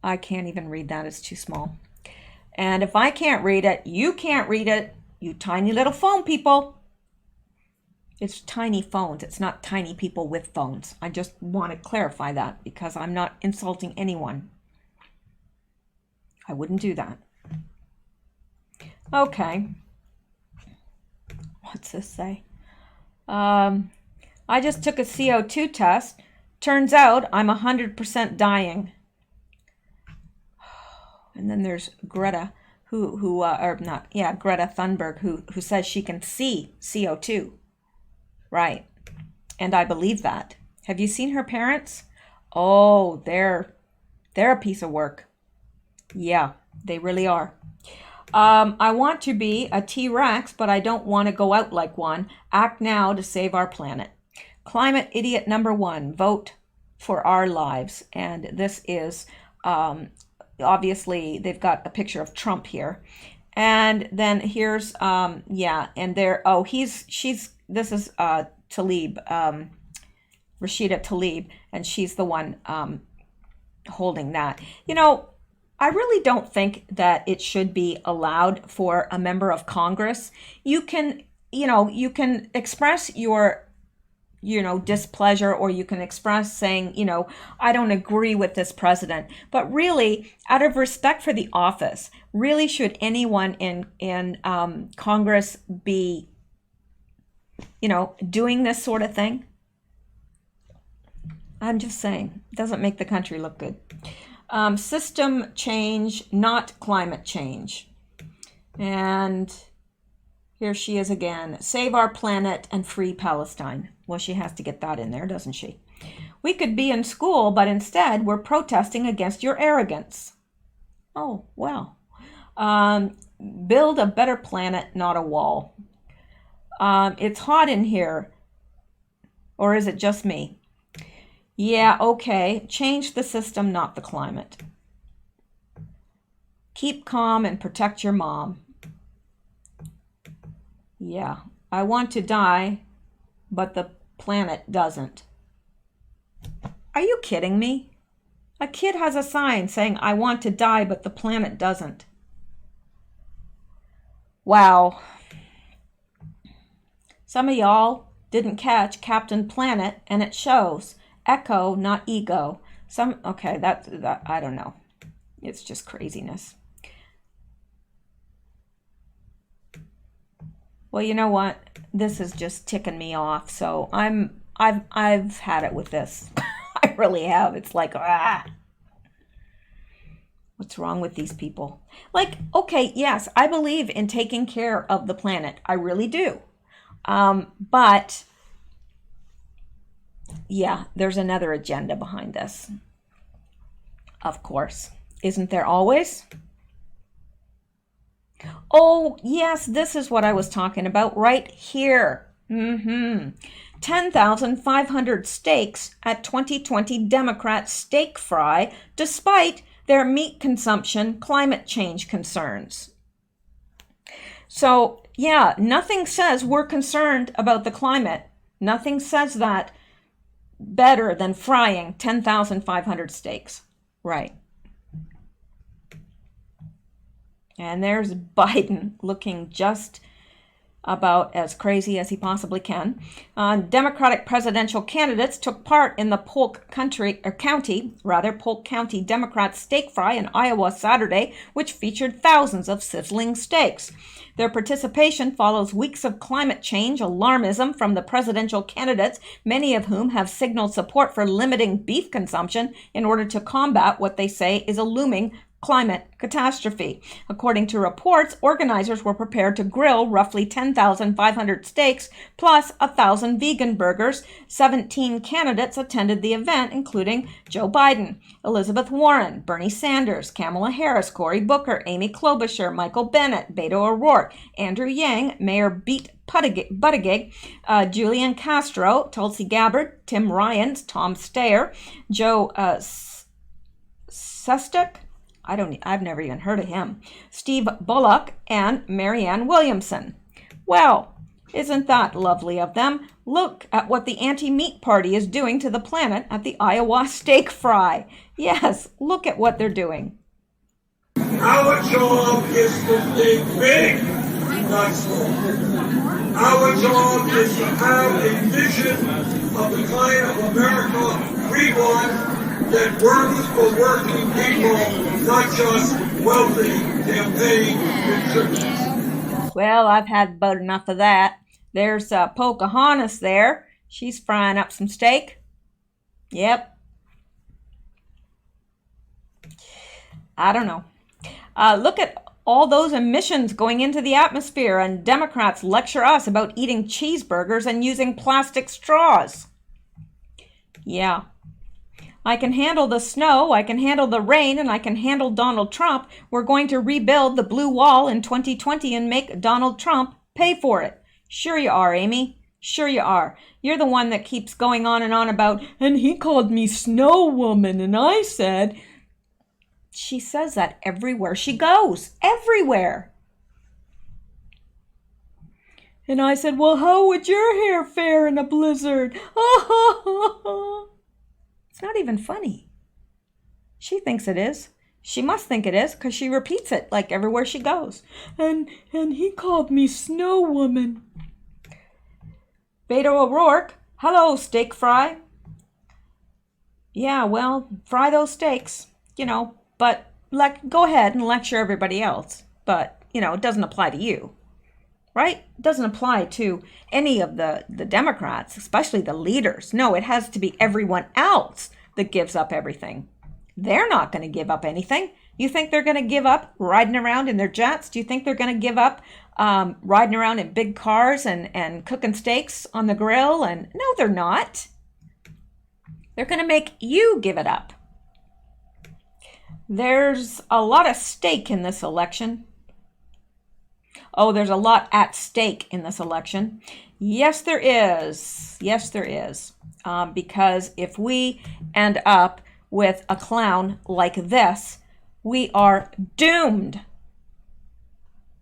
I can't even read that, it's too small. And if I can't read it, you can't read it, you tiny little phone people. It's tiny phones, it's not tiny people with phones. I just want to clarify that because I'm not insulting anyone. I wouldn't do that. Okay. What's this say? I just took a CO2 test. Turns out I'm 100% dying. And then there's Greta, Greta Thunberg, who says she can see CO2. Right. And I believe that. Have you seen her parents? Oh, they're a piece of work. Yeah, they really are. I want to be a T-Rex, but I don't want to go out like one. Act now to save our planet. Climate idiot number 1, vote for our lives. And this is, obviously, they've got a picture of Trump here. And then here's, and there, this is Tlaib, Rashida Tlaib, and she's the one holding that. You know, I really don't think that it should be allowed for a member of Congress. You can express your displeasure, or you can express saying, I don't agree with this president. But really, out of respect for the office, really, should anyone in Congress be, doing this sort of thing? I'm just saying, it doesn't make the country look good. System change, not climate change. And here she is again. Save our planet and free Palestine. Well, she has to get that in there, doesn't she? We could be in school, but instead we're protesting against your arrogance. Oh, well. Build a better planet, not a wall. It's hot in here. Or is it just me? Yeah, okay. Change the system, not the climate. Keep calm and protect your mom. Yeah, I want to die, but the planet doesn't. Are you kidding me? A kid has a sign saying, I want to die, but the planet doesn't. Wow. Some of y'all didn't catch Captain Planet, and it shows. Echo, not ego. Okay, that I don't know. It's just craziness. Well, you know what? This is just ticking me off. So I've had it with this. I really have. It's like, what's wrong with these people? Like, okay, yes, I believe in taking care of the planet. I really do. But yeah, there's another agenda behind this. Of course. Isn't there always? Oh, yes, this is what I was talking about right here. 10,500 steaks at 2020 Democrat steak fry, despite their meat consumption climate change concerns. So, yeah, nothing says we're concerned about the climate. Nothing says that better than frying 10,500 steaks. Right. And there's Biden looking just about as crazy as he possibly can. Democratic presidential candidates took part in the Polk County Democrat steak fry in Iowa Saturday, which featured thousands of sizzling steaks. Their participation follows weeks of climate change alarmism from the presidential candidates, many of whom have signaled support for limiting beef consumption in order to combat what they say is a looming climate catastrophe. According to reports, organizers were prepared to grill roughly 10,500 steaks plus 1,000 vegan burgers. 17 candidates attended the event, including Joe Biden, Elizabeth Warren, Bernie Sanders, Kamala Harris, Cory Booker, Amy Klobuchar, Michael Bennet, Beto O'Rourke, Andrew Yang, Mayor Pete Buttigieg, Julian Castro, Tulsi Gabbard, Tim Ryan, Tom Steyer, Joe Sestak, I've never even heard of him, Steve Bullock, and Marianne Williamson. Well, isn't that lovely of them? Look at what the anti-meat party is doing to the planet at the Iowa steak fry. Yes, look at what they're doing. Our job is to think big, not small. Our job is to have a vision of the kind of America we want that works for working people, not just wealthy campaign contributors. Well, I've had about enough of that. There's Pocahontas there. She's frying up some steak. Yep. I don't know. Look at all those emissions going into the atmosphere, and Democrats lecture us about eating cheeseburgers and using plastic straws. Yeah. I can handle the snow, I can handle the rain, and I can handle Donald Trump. We're going to rebuild the blue wall in 2020 and make Donald Trump pay for it. Sure you are, Amy. Sure you are. You're the one that keeps going on about, and he called me Snow Woman, and I said... She says that everywhere she goes. Everywhere. And I said, well, how would your hair fare in a blizzard? It's not even funny. She thinks it is. She must think it is because she repeats it like everywhere she goes. And he called me Snow Woman. Beto O'Rourke Hello, steak fry. Yeah, well, fry those steaks, but go ahead and lecture everybody else. But, it doesn't apply to you, right? It doesn't apply to any of the Democrats, especially the leaders. No, it has to be everyone else that gives up everything. They're not going to give up anything. You think they're going to give up riding around in their jets? Do you think they're going to give up riding around in big cars and cooking steaks on the grill? And no, they're not. They're going to make you give it up. There's a lot of stake in this election. Oh, there's a lot at stake in this election. Yes, there is. Yes, there is. Because if we end up with a clown like this, we are doomed.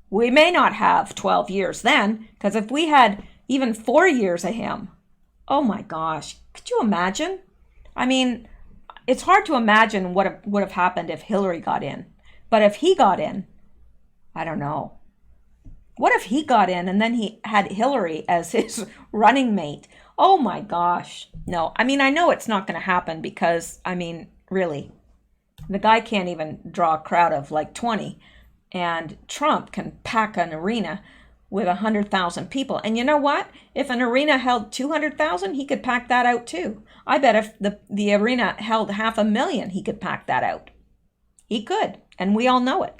We may not have 12 years then, because if we had even 4 years of him, oh my gosh, could you imagine? I mean, it's hard to imagine what would have happened if Hillary got in. But if he got in, I don't know. What if he got in and then he had Hillary as his running mate? Oh my gosh. No, I mean, I know it's not going to happen because, I mean, really, the guy can't even draw a crowd of like 20. And Trump can pack an arena with 100,000 people. And you know what? If an arena held 200,000, he could pack that out too. I bet if the arena held 500,000, he could pack that out. He could, and we all know it.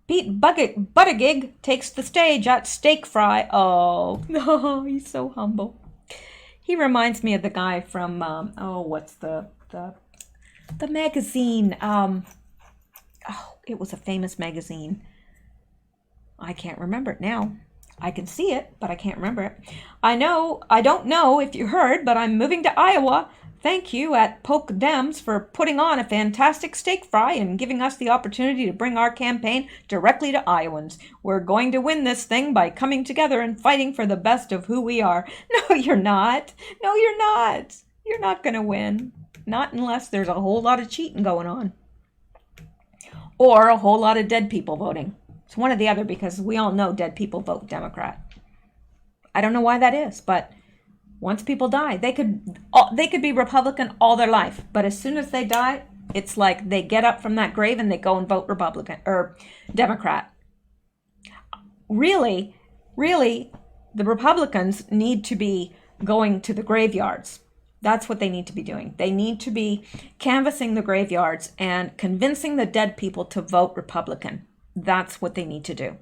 Pete Buttigieg takes the stage at Steak Fry. Oh, no, he's so humble. He reminds me of the guy from, what's the magazine? It was a famous magazine. I can't remember it now. I can see it, but I can't remember it. I don't know if you heard, but I'm moving to Iowa. Thank you at Polk Dems for putting on a fantastic steak fry and giving us the opportunity to bring our campaign directly to Iowans. We're going to win this thing by coming together and fighting for the best of who we are. No, you're not. No, you're not. You're not going to win. Not unless there's a whole lot of cheating going on. Or a whole lot of dead people voting. It's one or the other because we all know dead people vote Democrat. I don't know why that is, but once people die, they could be Republican all their life, but as soon as they die, it's like they get up from that grave and they go and vote Republican or Democrat. Really, the Republicans need to be going to the graveyards. That's what they need to be doing. They need to be canvassing the graveyards and convincing the dead people to vote Republican. That's what they need to do.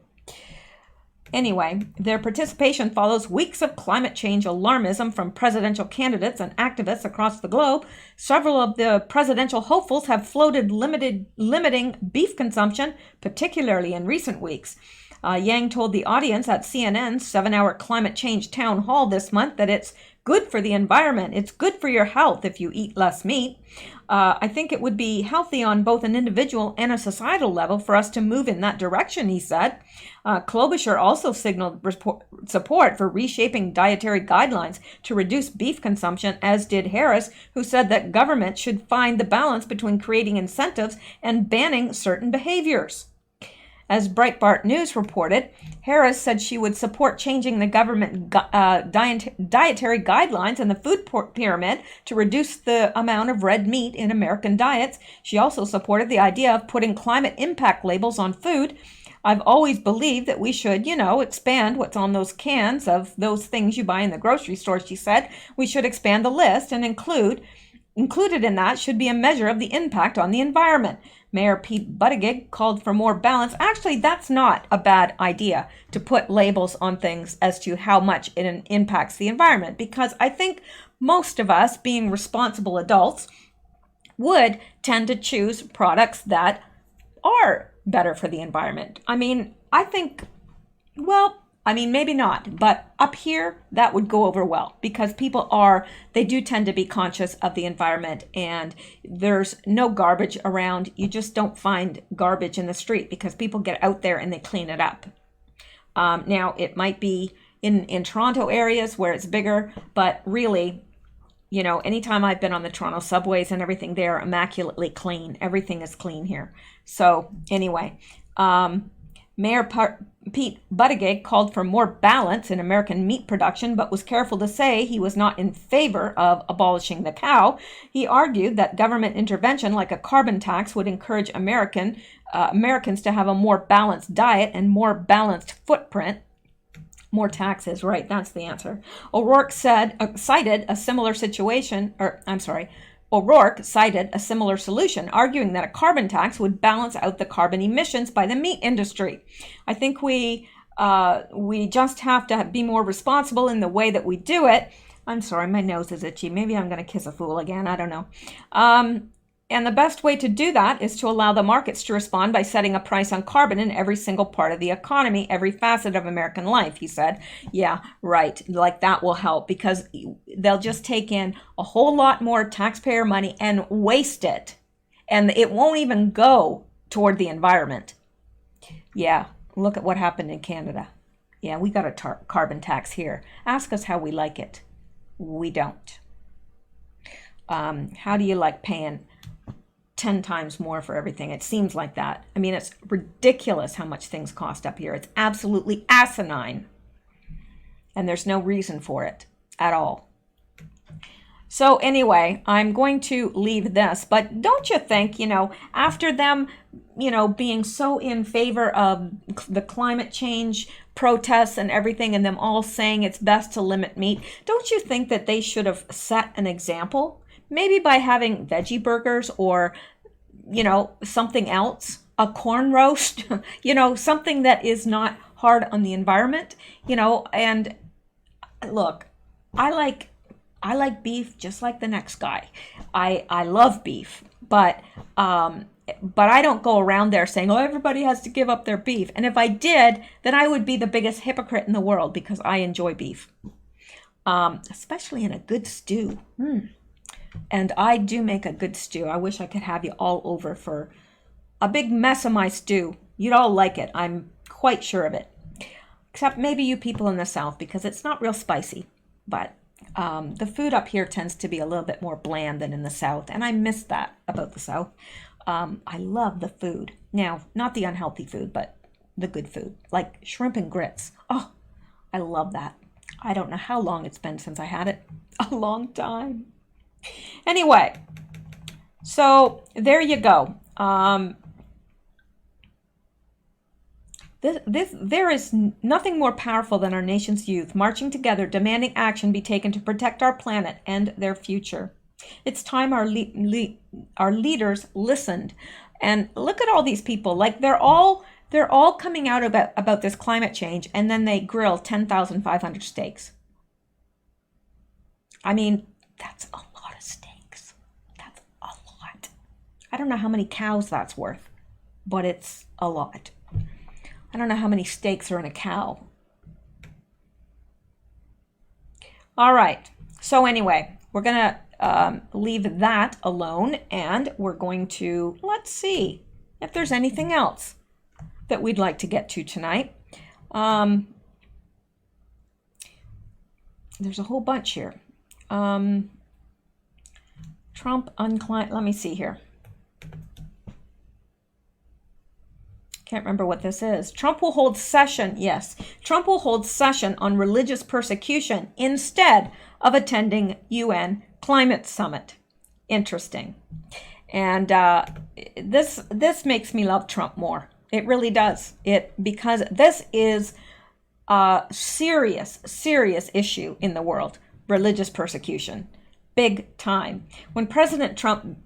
Anyway, their participation follows weeks of climate change alarmism from presidential candidates and activists across the globe. Several of the presidential hopefuls have floated limiting beef consumption, particularly in recent weeks. Yang told the audience at CNN's 7-hour climate change town hall this month that it's good for the environment. It's good for your health if you eat less meat. I think it would be healthy on both an individual and a societal level for us to move in that direction, he said. Klobuchar also signaled support for reshaping dietary guidelines to reduce beef consumption, as did Harris, who said that government should find the balance between creating incentives and banning certain behaviors. As Breitbart News reported, Harris said she would support changing the government dietary guidelines and the food pyramid to reduce the amount of red meat in American diets. She also supported the idea of putting climate impact labels on food. I've always believed that we should, expand what's on those cans of those things you buy in the grocery store, she said. We should expand the list and included in that should be a measure of the impact on the environment. Mayor Pete Buttigieg called for more balance. Actually, that's not a bad idea to put labels on things as to how much it impacts the environment, because I think most of us, being responsible adults, would tend to choose products that are better for the environment. Maybe not, but up here, that would go over well because they do tend to be conscious of the environment, and there's no garbage around. You just don't find garbage in the street because people get out there and they clean it up. Now, it might be in Toronto areas where it's bigger, but really, anytime I've been on the Toronto subways and everything, they're immaculately clean. Everything is clean here. So anyway, Pete Buttigieg called for more balance in American meat production, but was careful to say he was not in favor of abolishing the cow. He argued that government intervention like a carbon tax would encourage Americans to have a more balanced diet and more balanced footprint. More taxes, right? That's the answer. O'Rourke cited a similar solution, arguing that a carbon tax would balance out the carbon emissions by the meat industry. I think we just have to be more responsible in the way that we do it. I'm sorry, my nose is itchy. Maybe I'm going to kiss a fool again. I don't know. And the best way to do that is to allow the markets to respond by setting a price on carbon in every single part of the economy, every facet of American life, he said. Yeah, right. Like that will help because they'll just take in a whole lot more taxpayer money and waste it. And it won't even go toward the environment. Yeah, look at what happened in Canada. Yeah, we got a carbon tax here. Ask us how we like it. We don't. How do you like paying 10 times more for everything? It seems like that. I mean, it's ridiculous how much things cost up here. It's absolutely asinine. And there's no reason for it at all. So anyway, I'm going to leave this, but don't you think, after them, being so in favor of the climate change protests and everything, and them all saying it's best to limit meat, don't you think that they should have set an example? Maybe by having veggie burgers or, something else, a corn roast, something that is not hard on the environment, and look, I like beef just like the next guy. I love beef, but I don't go around there saying, oh, everybody has to give up their beef. And if I did, then I would be the biggest hypocrite in the world because I enjoy beef, especially in a good stew. And I do make a good stew. I wish I could have you all over for a big mess of my stew. You'd all like it. I'm quite sure of it. Except maybe you people in the South, because it's not real spicy. But the food up here tends to be a little bit more bland than in the South. And I miss that about the South. I love the food. Now, not the unhealthy food, but the good food. Like shrimp and grits. Oh, I love that. I don't know how long it's been since I had it. A long time. Anyway, so there you go. There is nothing more powerful than our nation's youth marching together, demanding action be taken to protect our planet and their future. It's time our leaders listened. And look at all these people. Like they're all coming out about this climate change, and then they grill 10,500 steaks. I mean, that's a lot of steaks. That's a lot. I don't know how many cows that's worth, but it's a lot. I don't know how many steaks are in a cow. All right. So anyway, we're going to leave that alone, and we're going to, let's see if there's anything else that we'd like to get to tonight. There's a whole bunch here. Trump unclaimed, let me see here. Can't remember what this is. Trump will hold session, yes. Trump will hold session on religious persecution instead of attending UN climate summit. Interesting. And this makes me love Trump more. It really does. Because this is a serious issue in the world. Religious persecution. Big time. When President Trump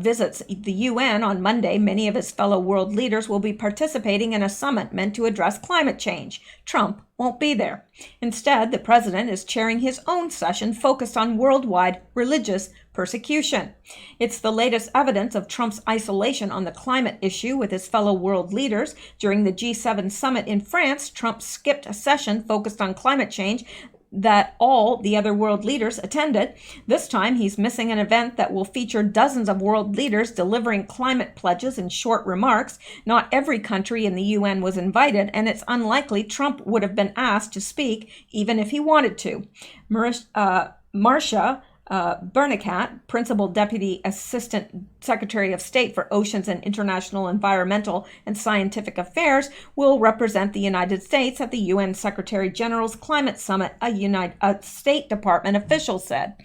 visits the UN on Monday, many of his fellow world leaders will be participating in a summit meant to address climate change. Trump won't be there. Instead, the president is chairing his own session focused on worldwide religious persecution. It's the latest evidence of Trump's isolation on the climate issue with his fellow world leaders. During the G7 summit in France, Trump skipped a session focused on climate change that all the other world leaders attended. This time, he's missing an event that will feature dozens of world leaders delivering climate pledges and short remarks. Not every country in the UN was invited, and it's unlikely Trump would have been asked to speak, even if he wanted to. Marsha Bernacat, Principal Deputy Assistant Secretary of State for Oceans and International Environmental and Scientific Affairs, will represent the United States at the UN Secretary General's Climate Summit, a State Department official said.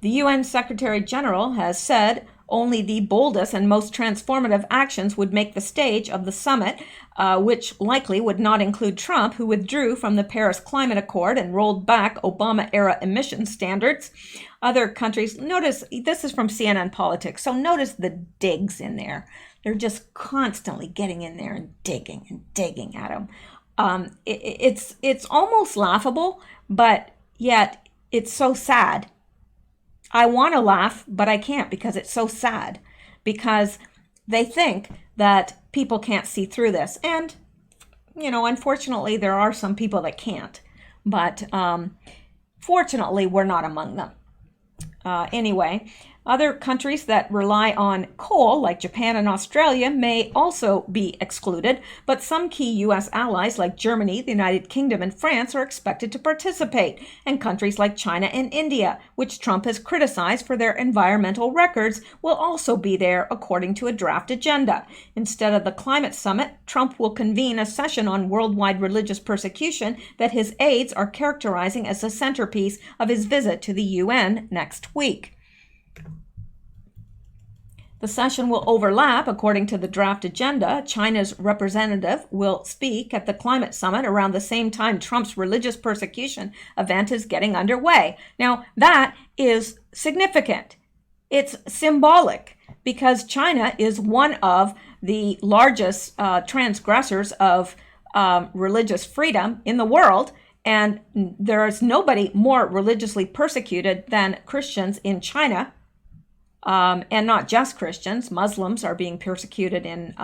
The UN Secretary General has said only the boldest and most transformative actions would make the stage of the summit, which likely would not include Trump, who withdrew from the Paris Climate Accord and rolled back Obama-era emission standards. Other countries, notice, this is from CNN Politics, so notice the digs in there. They're just constantly getting in there and digging at them. It's almost laughable, but yet it's so sad. I want to laugh, but I can't because it's so sad, because they think that people can't see through this. And, you know, unfortunately, there are some people that can't, but fortunately, we're not among them. Anyway, other countries that rely on coal, like Japan and Australia, may also be excluded, but some key U.S. allies like Germany, the United Kingdom, and France are expected to participate, and countries like China and India, which Trump has criticized for their environmental records, will also be there according to a draft agenda. Instead of the climate summit, Trump will convene a session on worldwide religious persecution that his aides are characterizing as the centerpiece of his visit to the UN next week. The session will overlap, according to the draft agenda. China's representative will speak at the climate summit around the same time Trump's religious persecution event is getting underway. Now, that is significant. It's symbolic because China is one of the largest transgressors of religious freedom in the world, and there is nobody more religiously persecuted than Christians in China. And not just Christians. Muslims are being persecuted in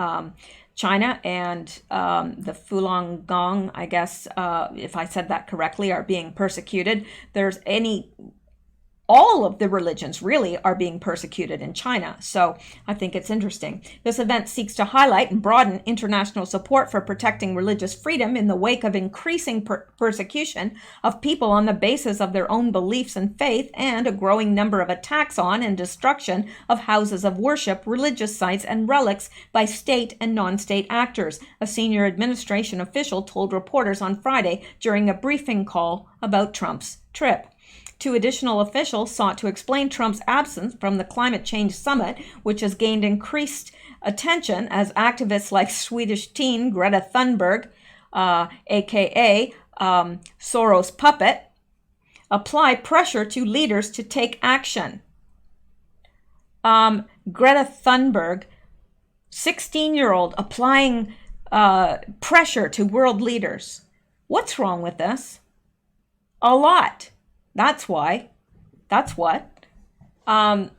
China, and the Falun Gong, I guess, if I said that correctly, are being persecuted. All of the religions really are being persecuted in China. So I think it's interesting. This event seeks to highlight and broaden international support for protecting religious freedom in the wake of increasing persecution of people on the basis of their own beliefs and faith, and a growing number of attacks on and destruction of houses of worship, religious sites, and relics by state and non-state actors, a senior administration official told reporters on Friday during a briefing call about Trump's trip. Two additional officials sought to explain Trump's absence from the climate change summit, which has gained increased attention as activists like Swedish teen Greta Thunberg, aka Soros puppet, apply pressure to leaders to take action. Greta Thunberg, 16-year-old, applying pressure to world leaders. What's wrong with this? A lot. That's why. That's what. You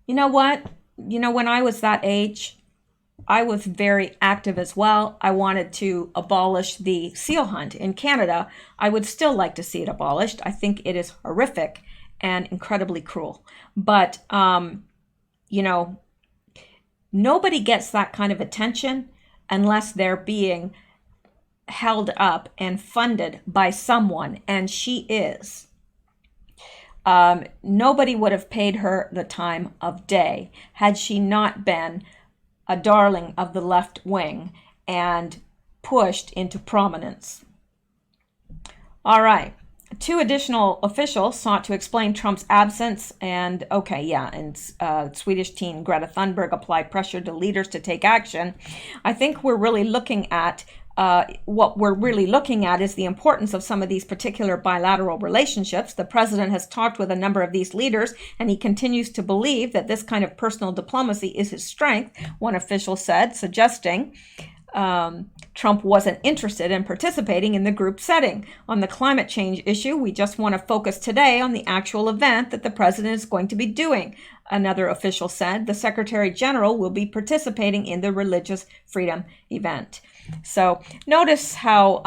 know what? You know, when I was that age, I was very active as well. I wanted to abolish the seal hunt in Canada. I would still like to see it abolished. I think it is horrific and incredibly cruel. But, you know, nobody gets that kind of attention unless they're being held up and funded by someone, and she is. Nobody would have paid her the time of day had she not been a darling of the left wing and pushed into prominence. All right. Two additional officials sought to explain Trump's absence, and Swedish teen Greta Thunberg applied pressure to leaders to take action. I think we're really looking at what we're really looking at is the importance of some of these particular bilateral relationships. The president has talked with a number of these leaders, and he continues to believe that this kind of personal diplomacy is his strength, one official said, suggesting Trump wasn't interested in participating in the group setting. On the climate change issue, we just want to focus today on the actual event that the president is going to be doing, another official said. The Secretary General will be participating in the religious freedom event. So notice how,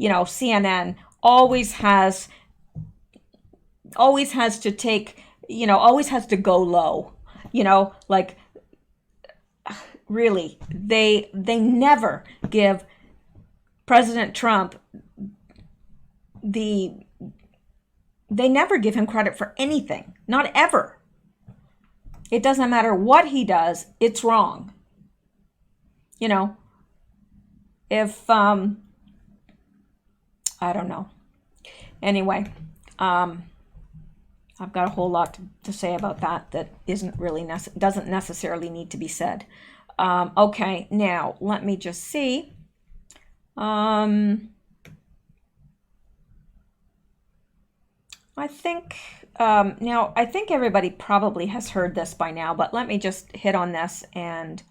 CNN always has to take, always has to go low, like really, they never give President Trump they never give him credit for anything, not ever. It doesn't matter what he does, it's wrong. You know, if, I don't know. Anyway, I've got a whole lot to say about that isn't really, doesn't necessarily need to be said. Okay, now, let me just see. I think, now, I think everybody probably has heard this by now, but let me just hit on this. And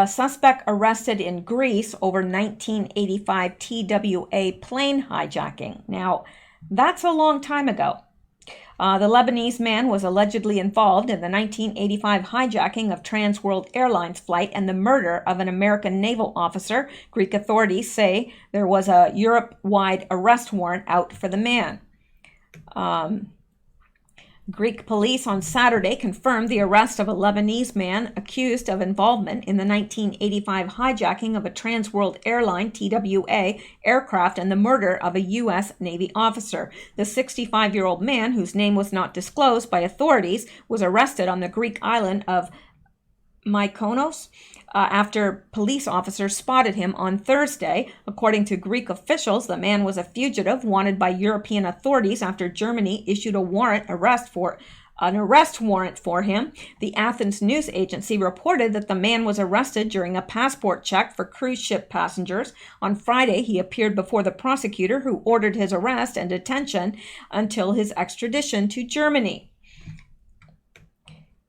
suspect arrested in Greece over 1985 TWA plane hijacking. Now, that's a long time ago. The Lebanese man was allegedly involved in the 1985 hijacking of Trans World Airlines flight and the murder of an American naval officer. Greek authorities say there was a Europe-wide arrest warrant out for the man. Greek police on Saturday confirmed the arrest of a Lebanese man accused of involvement in the 1985 hijacking of a Trans World Airline TWA aircraft and the murder of a U.S. Navy officer. The 65-year-old man, whose name was not disclosed by authorities, was arrested on the Greek island of Mykonos after police officers spotted him on Thursday. According to Greek officials, the man was a fugitive wanted by European authorities after Germany issued an arrest warrant for him. The Athens news agency reported that the man was arrested during a passport check for cruise ship passengers. On Friday, he appeared before the prosecutor, who ordered his arrest and detention until his extradition to Germany.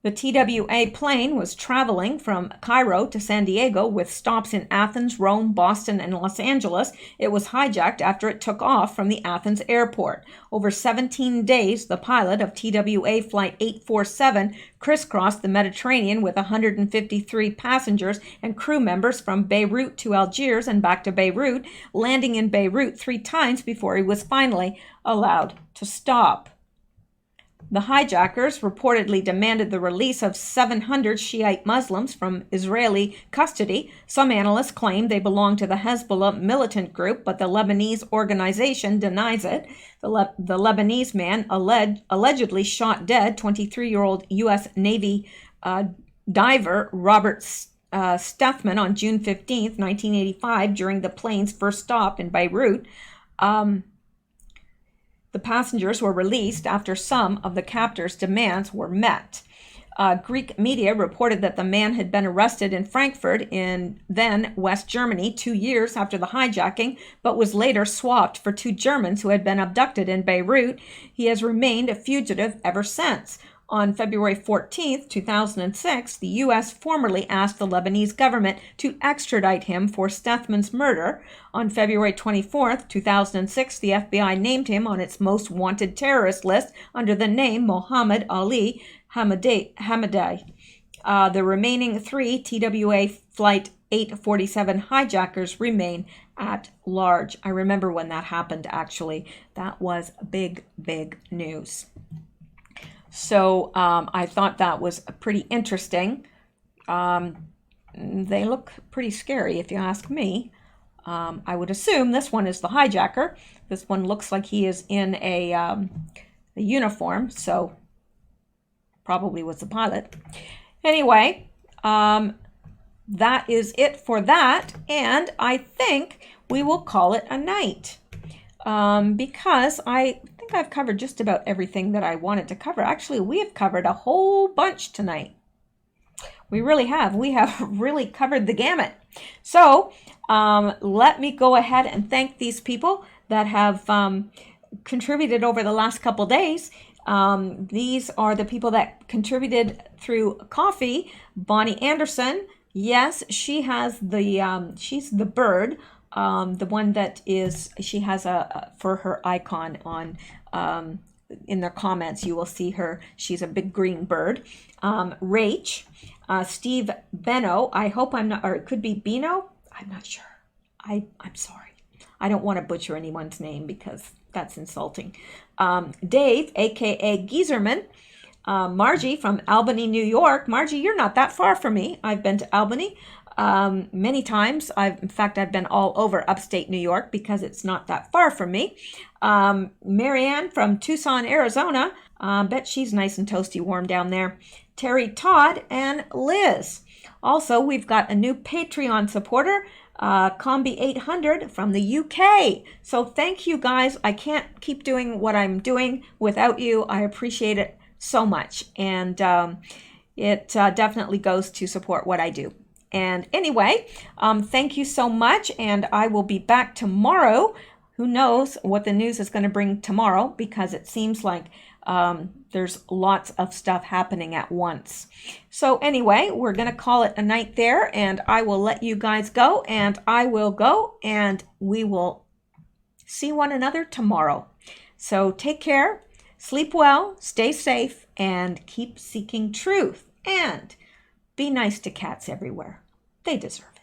The TWA plane was traveling from Cairo to San Diego with stops in Athens, Rome, Boston, and Los Angeles. It was hijacked after it took off from the Athens airport. Over 17 days, the pilot of TWA Flight 847 crisscrossed the Mediterranean with 153 passengers and crew members from Beirut to Algiers and back to Beirut, landing in Beirut 3 times before he was finally allowed to stop. The hijackers reportedly demanded the release of 700 Shiite Muslims from Israeli custody. Some analysts claim they belong to the Hezbollah militant group, but the Lebanese organization denies it. The Lebanese man allegedly shot dead 23-year-old U.S. Navy diver Robert Stethman on June 15, 1985, during the plane's first stop in Beirut. The passengers were released after some of the captors' demands were met. Greek media reported that the man had been arrested in Frankfurt in then West Germany 2 years after the hijacking, but was later swapped for 2 Germans who had been abducted in Beirut. He has remained a fugitive ever since. On February 14, 2006, the U.S. formally asked the Lebanese government to extradite him for Stethman's murder. On February 24, 2006, the FBI named him on its most wanted terrorist list under the name Mohammed Ali Hamadai. The remaining 3 TWA Flight 847 hijackers remain at large. I remember when that happened, actually. That was big, big news. So I thought that was pretty interesting. They look pretty scary, if you ask me. I would assume this one is the hijacker. This one looks like he is in a uniform, so probably was the pilot. Anyway, that is it for that, and I think we will call it a night because I think I've covered just about everything that I wanted to cover. Actually, we have covered a whole bunch tonight. We really have. We have really covered the gamut. So let me go ahead and thank these people that have contributed over the last couple days. These are the people that contributed through coffee. Bonnie Anderson, yes, she has the she's the bird. The one that is, she has a for her icon on in their comments, you will see her. She's a big green bird. Rach, Steve Beno, I hope I'm not, or it could be Bino, I'm not sure. I'm sorry. I don't want to butcher anyone's name because that's insulting. Dave, aka Gieserman, Margie from Albany, New York. Margie, you're not that far from me. I've been to Albany. many times. In fact, I've been all over upstate New York because it's not that far from me. Marianne from Tucson, Arizona. Bet she's nice and toasty warm down there. Terry Todd and Liz. Also, we've got a new Patreon supporter, Combi 800 from the UK. So thank you guys. I can't keep doing what I'm doing without you. I appreciate it so much. And it definitely goes to support what I do. And anyway, thank you so much. And I will be back tomorrow. Who knows what the news is going to bring tomorrow, because it seems like there's lots of stuff happening at once. So anyway, we're going to call it a night there, and I will let you guys go, and I will go, and we will see one another tomorrow. So take care, sleep well, stay safe, and keep seeking truth. And be nice to cats everywhere. They deserve it.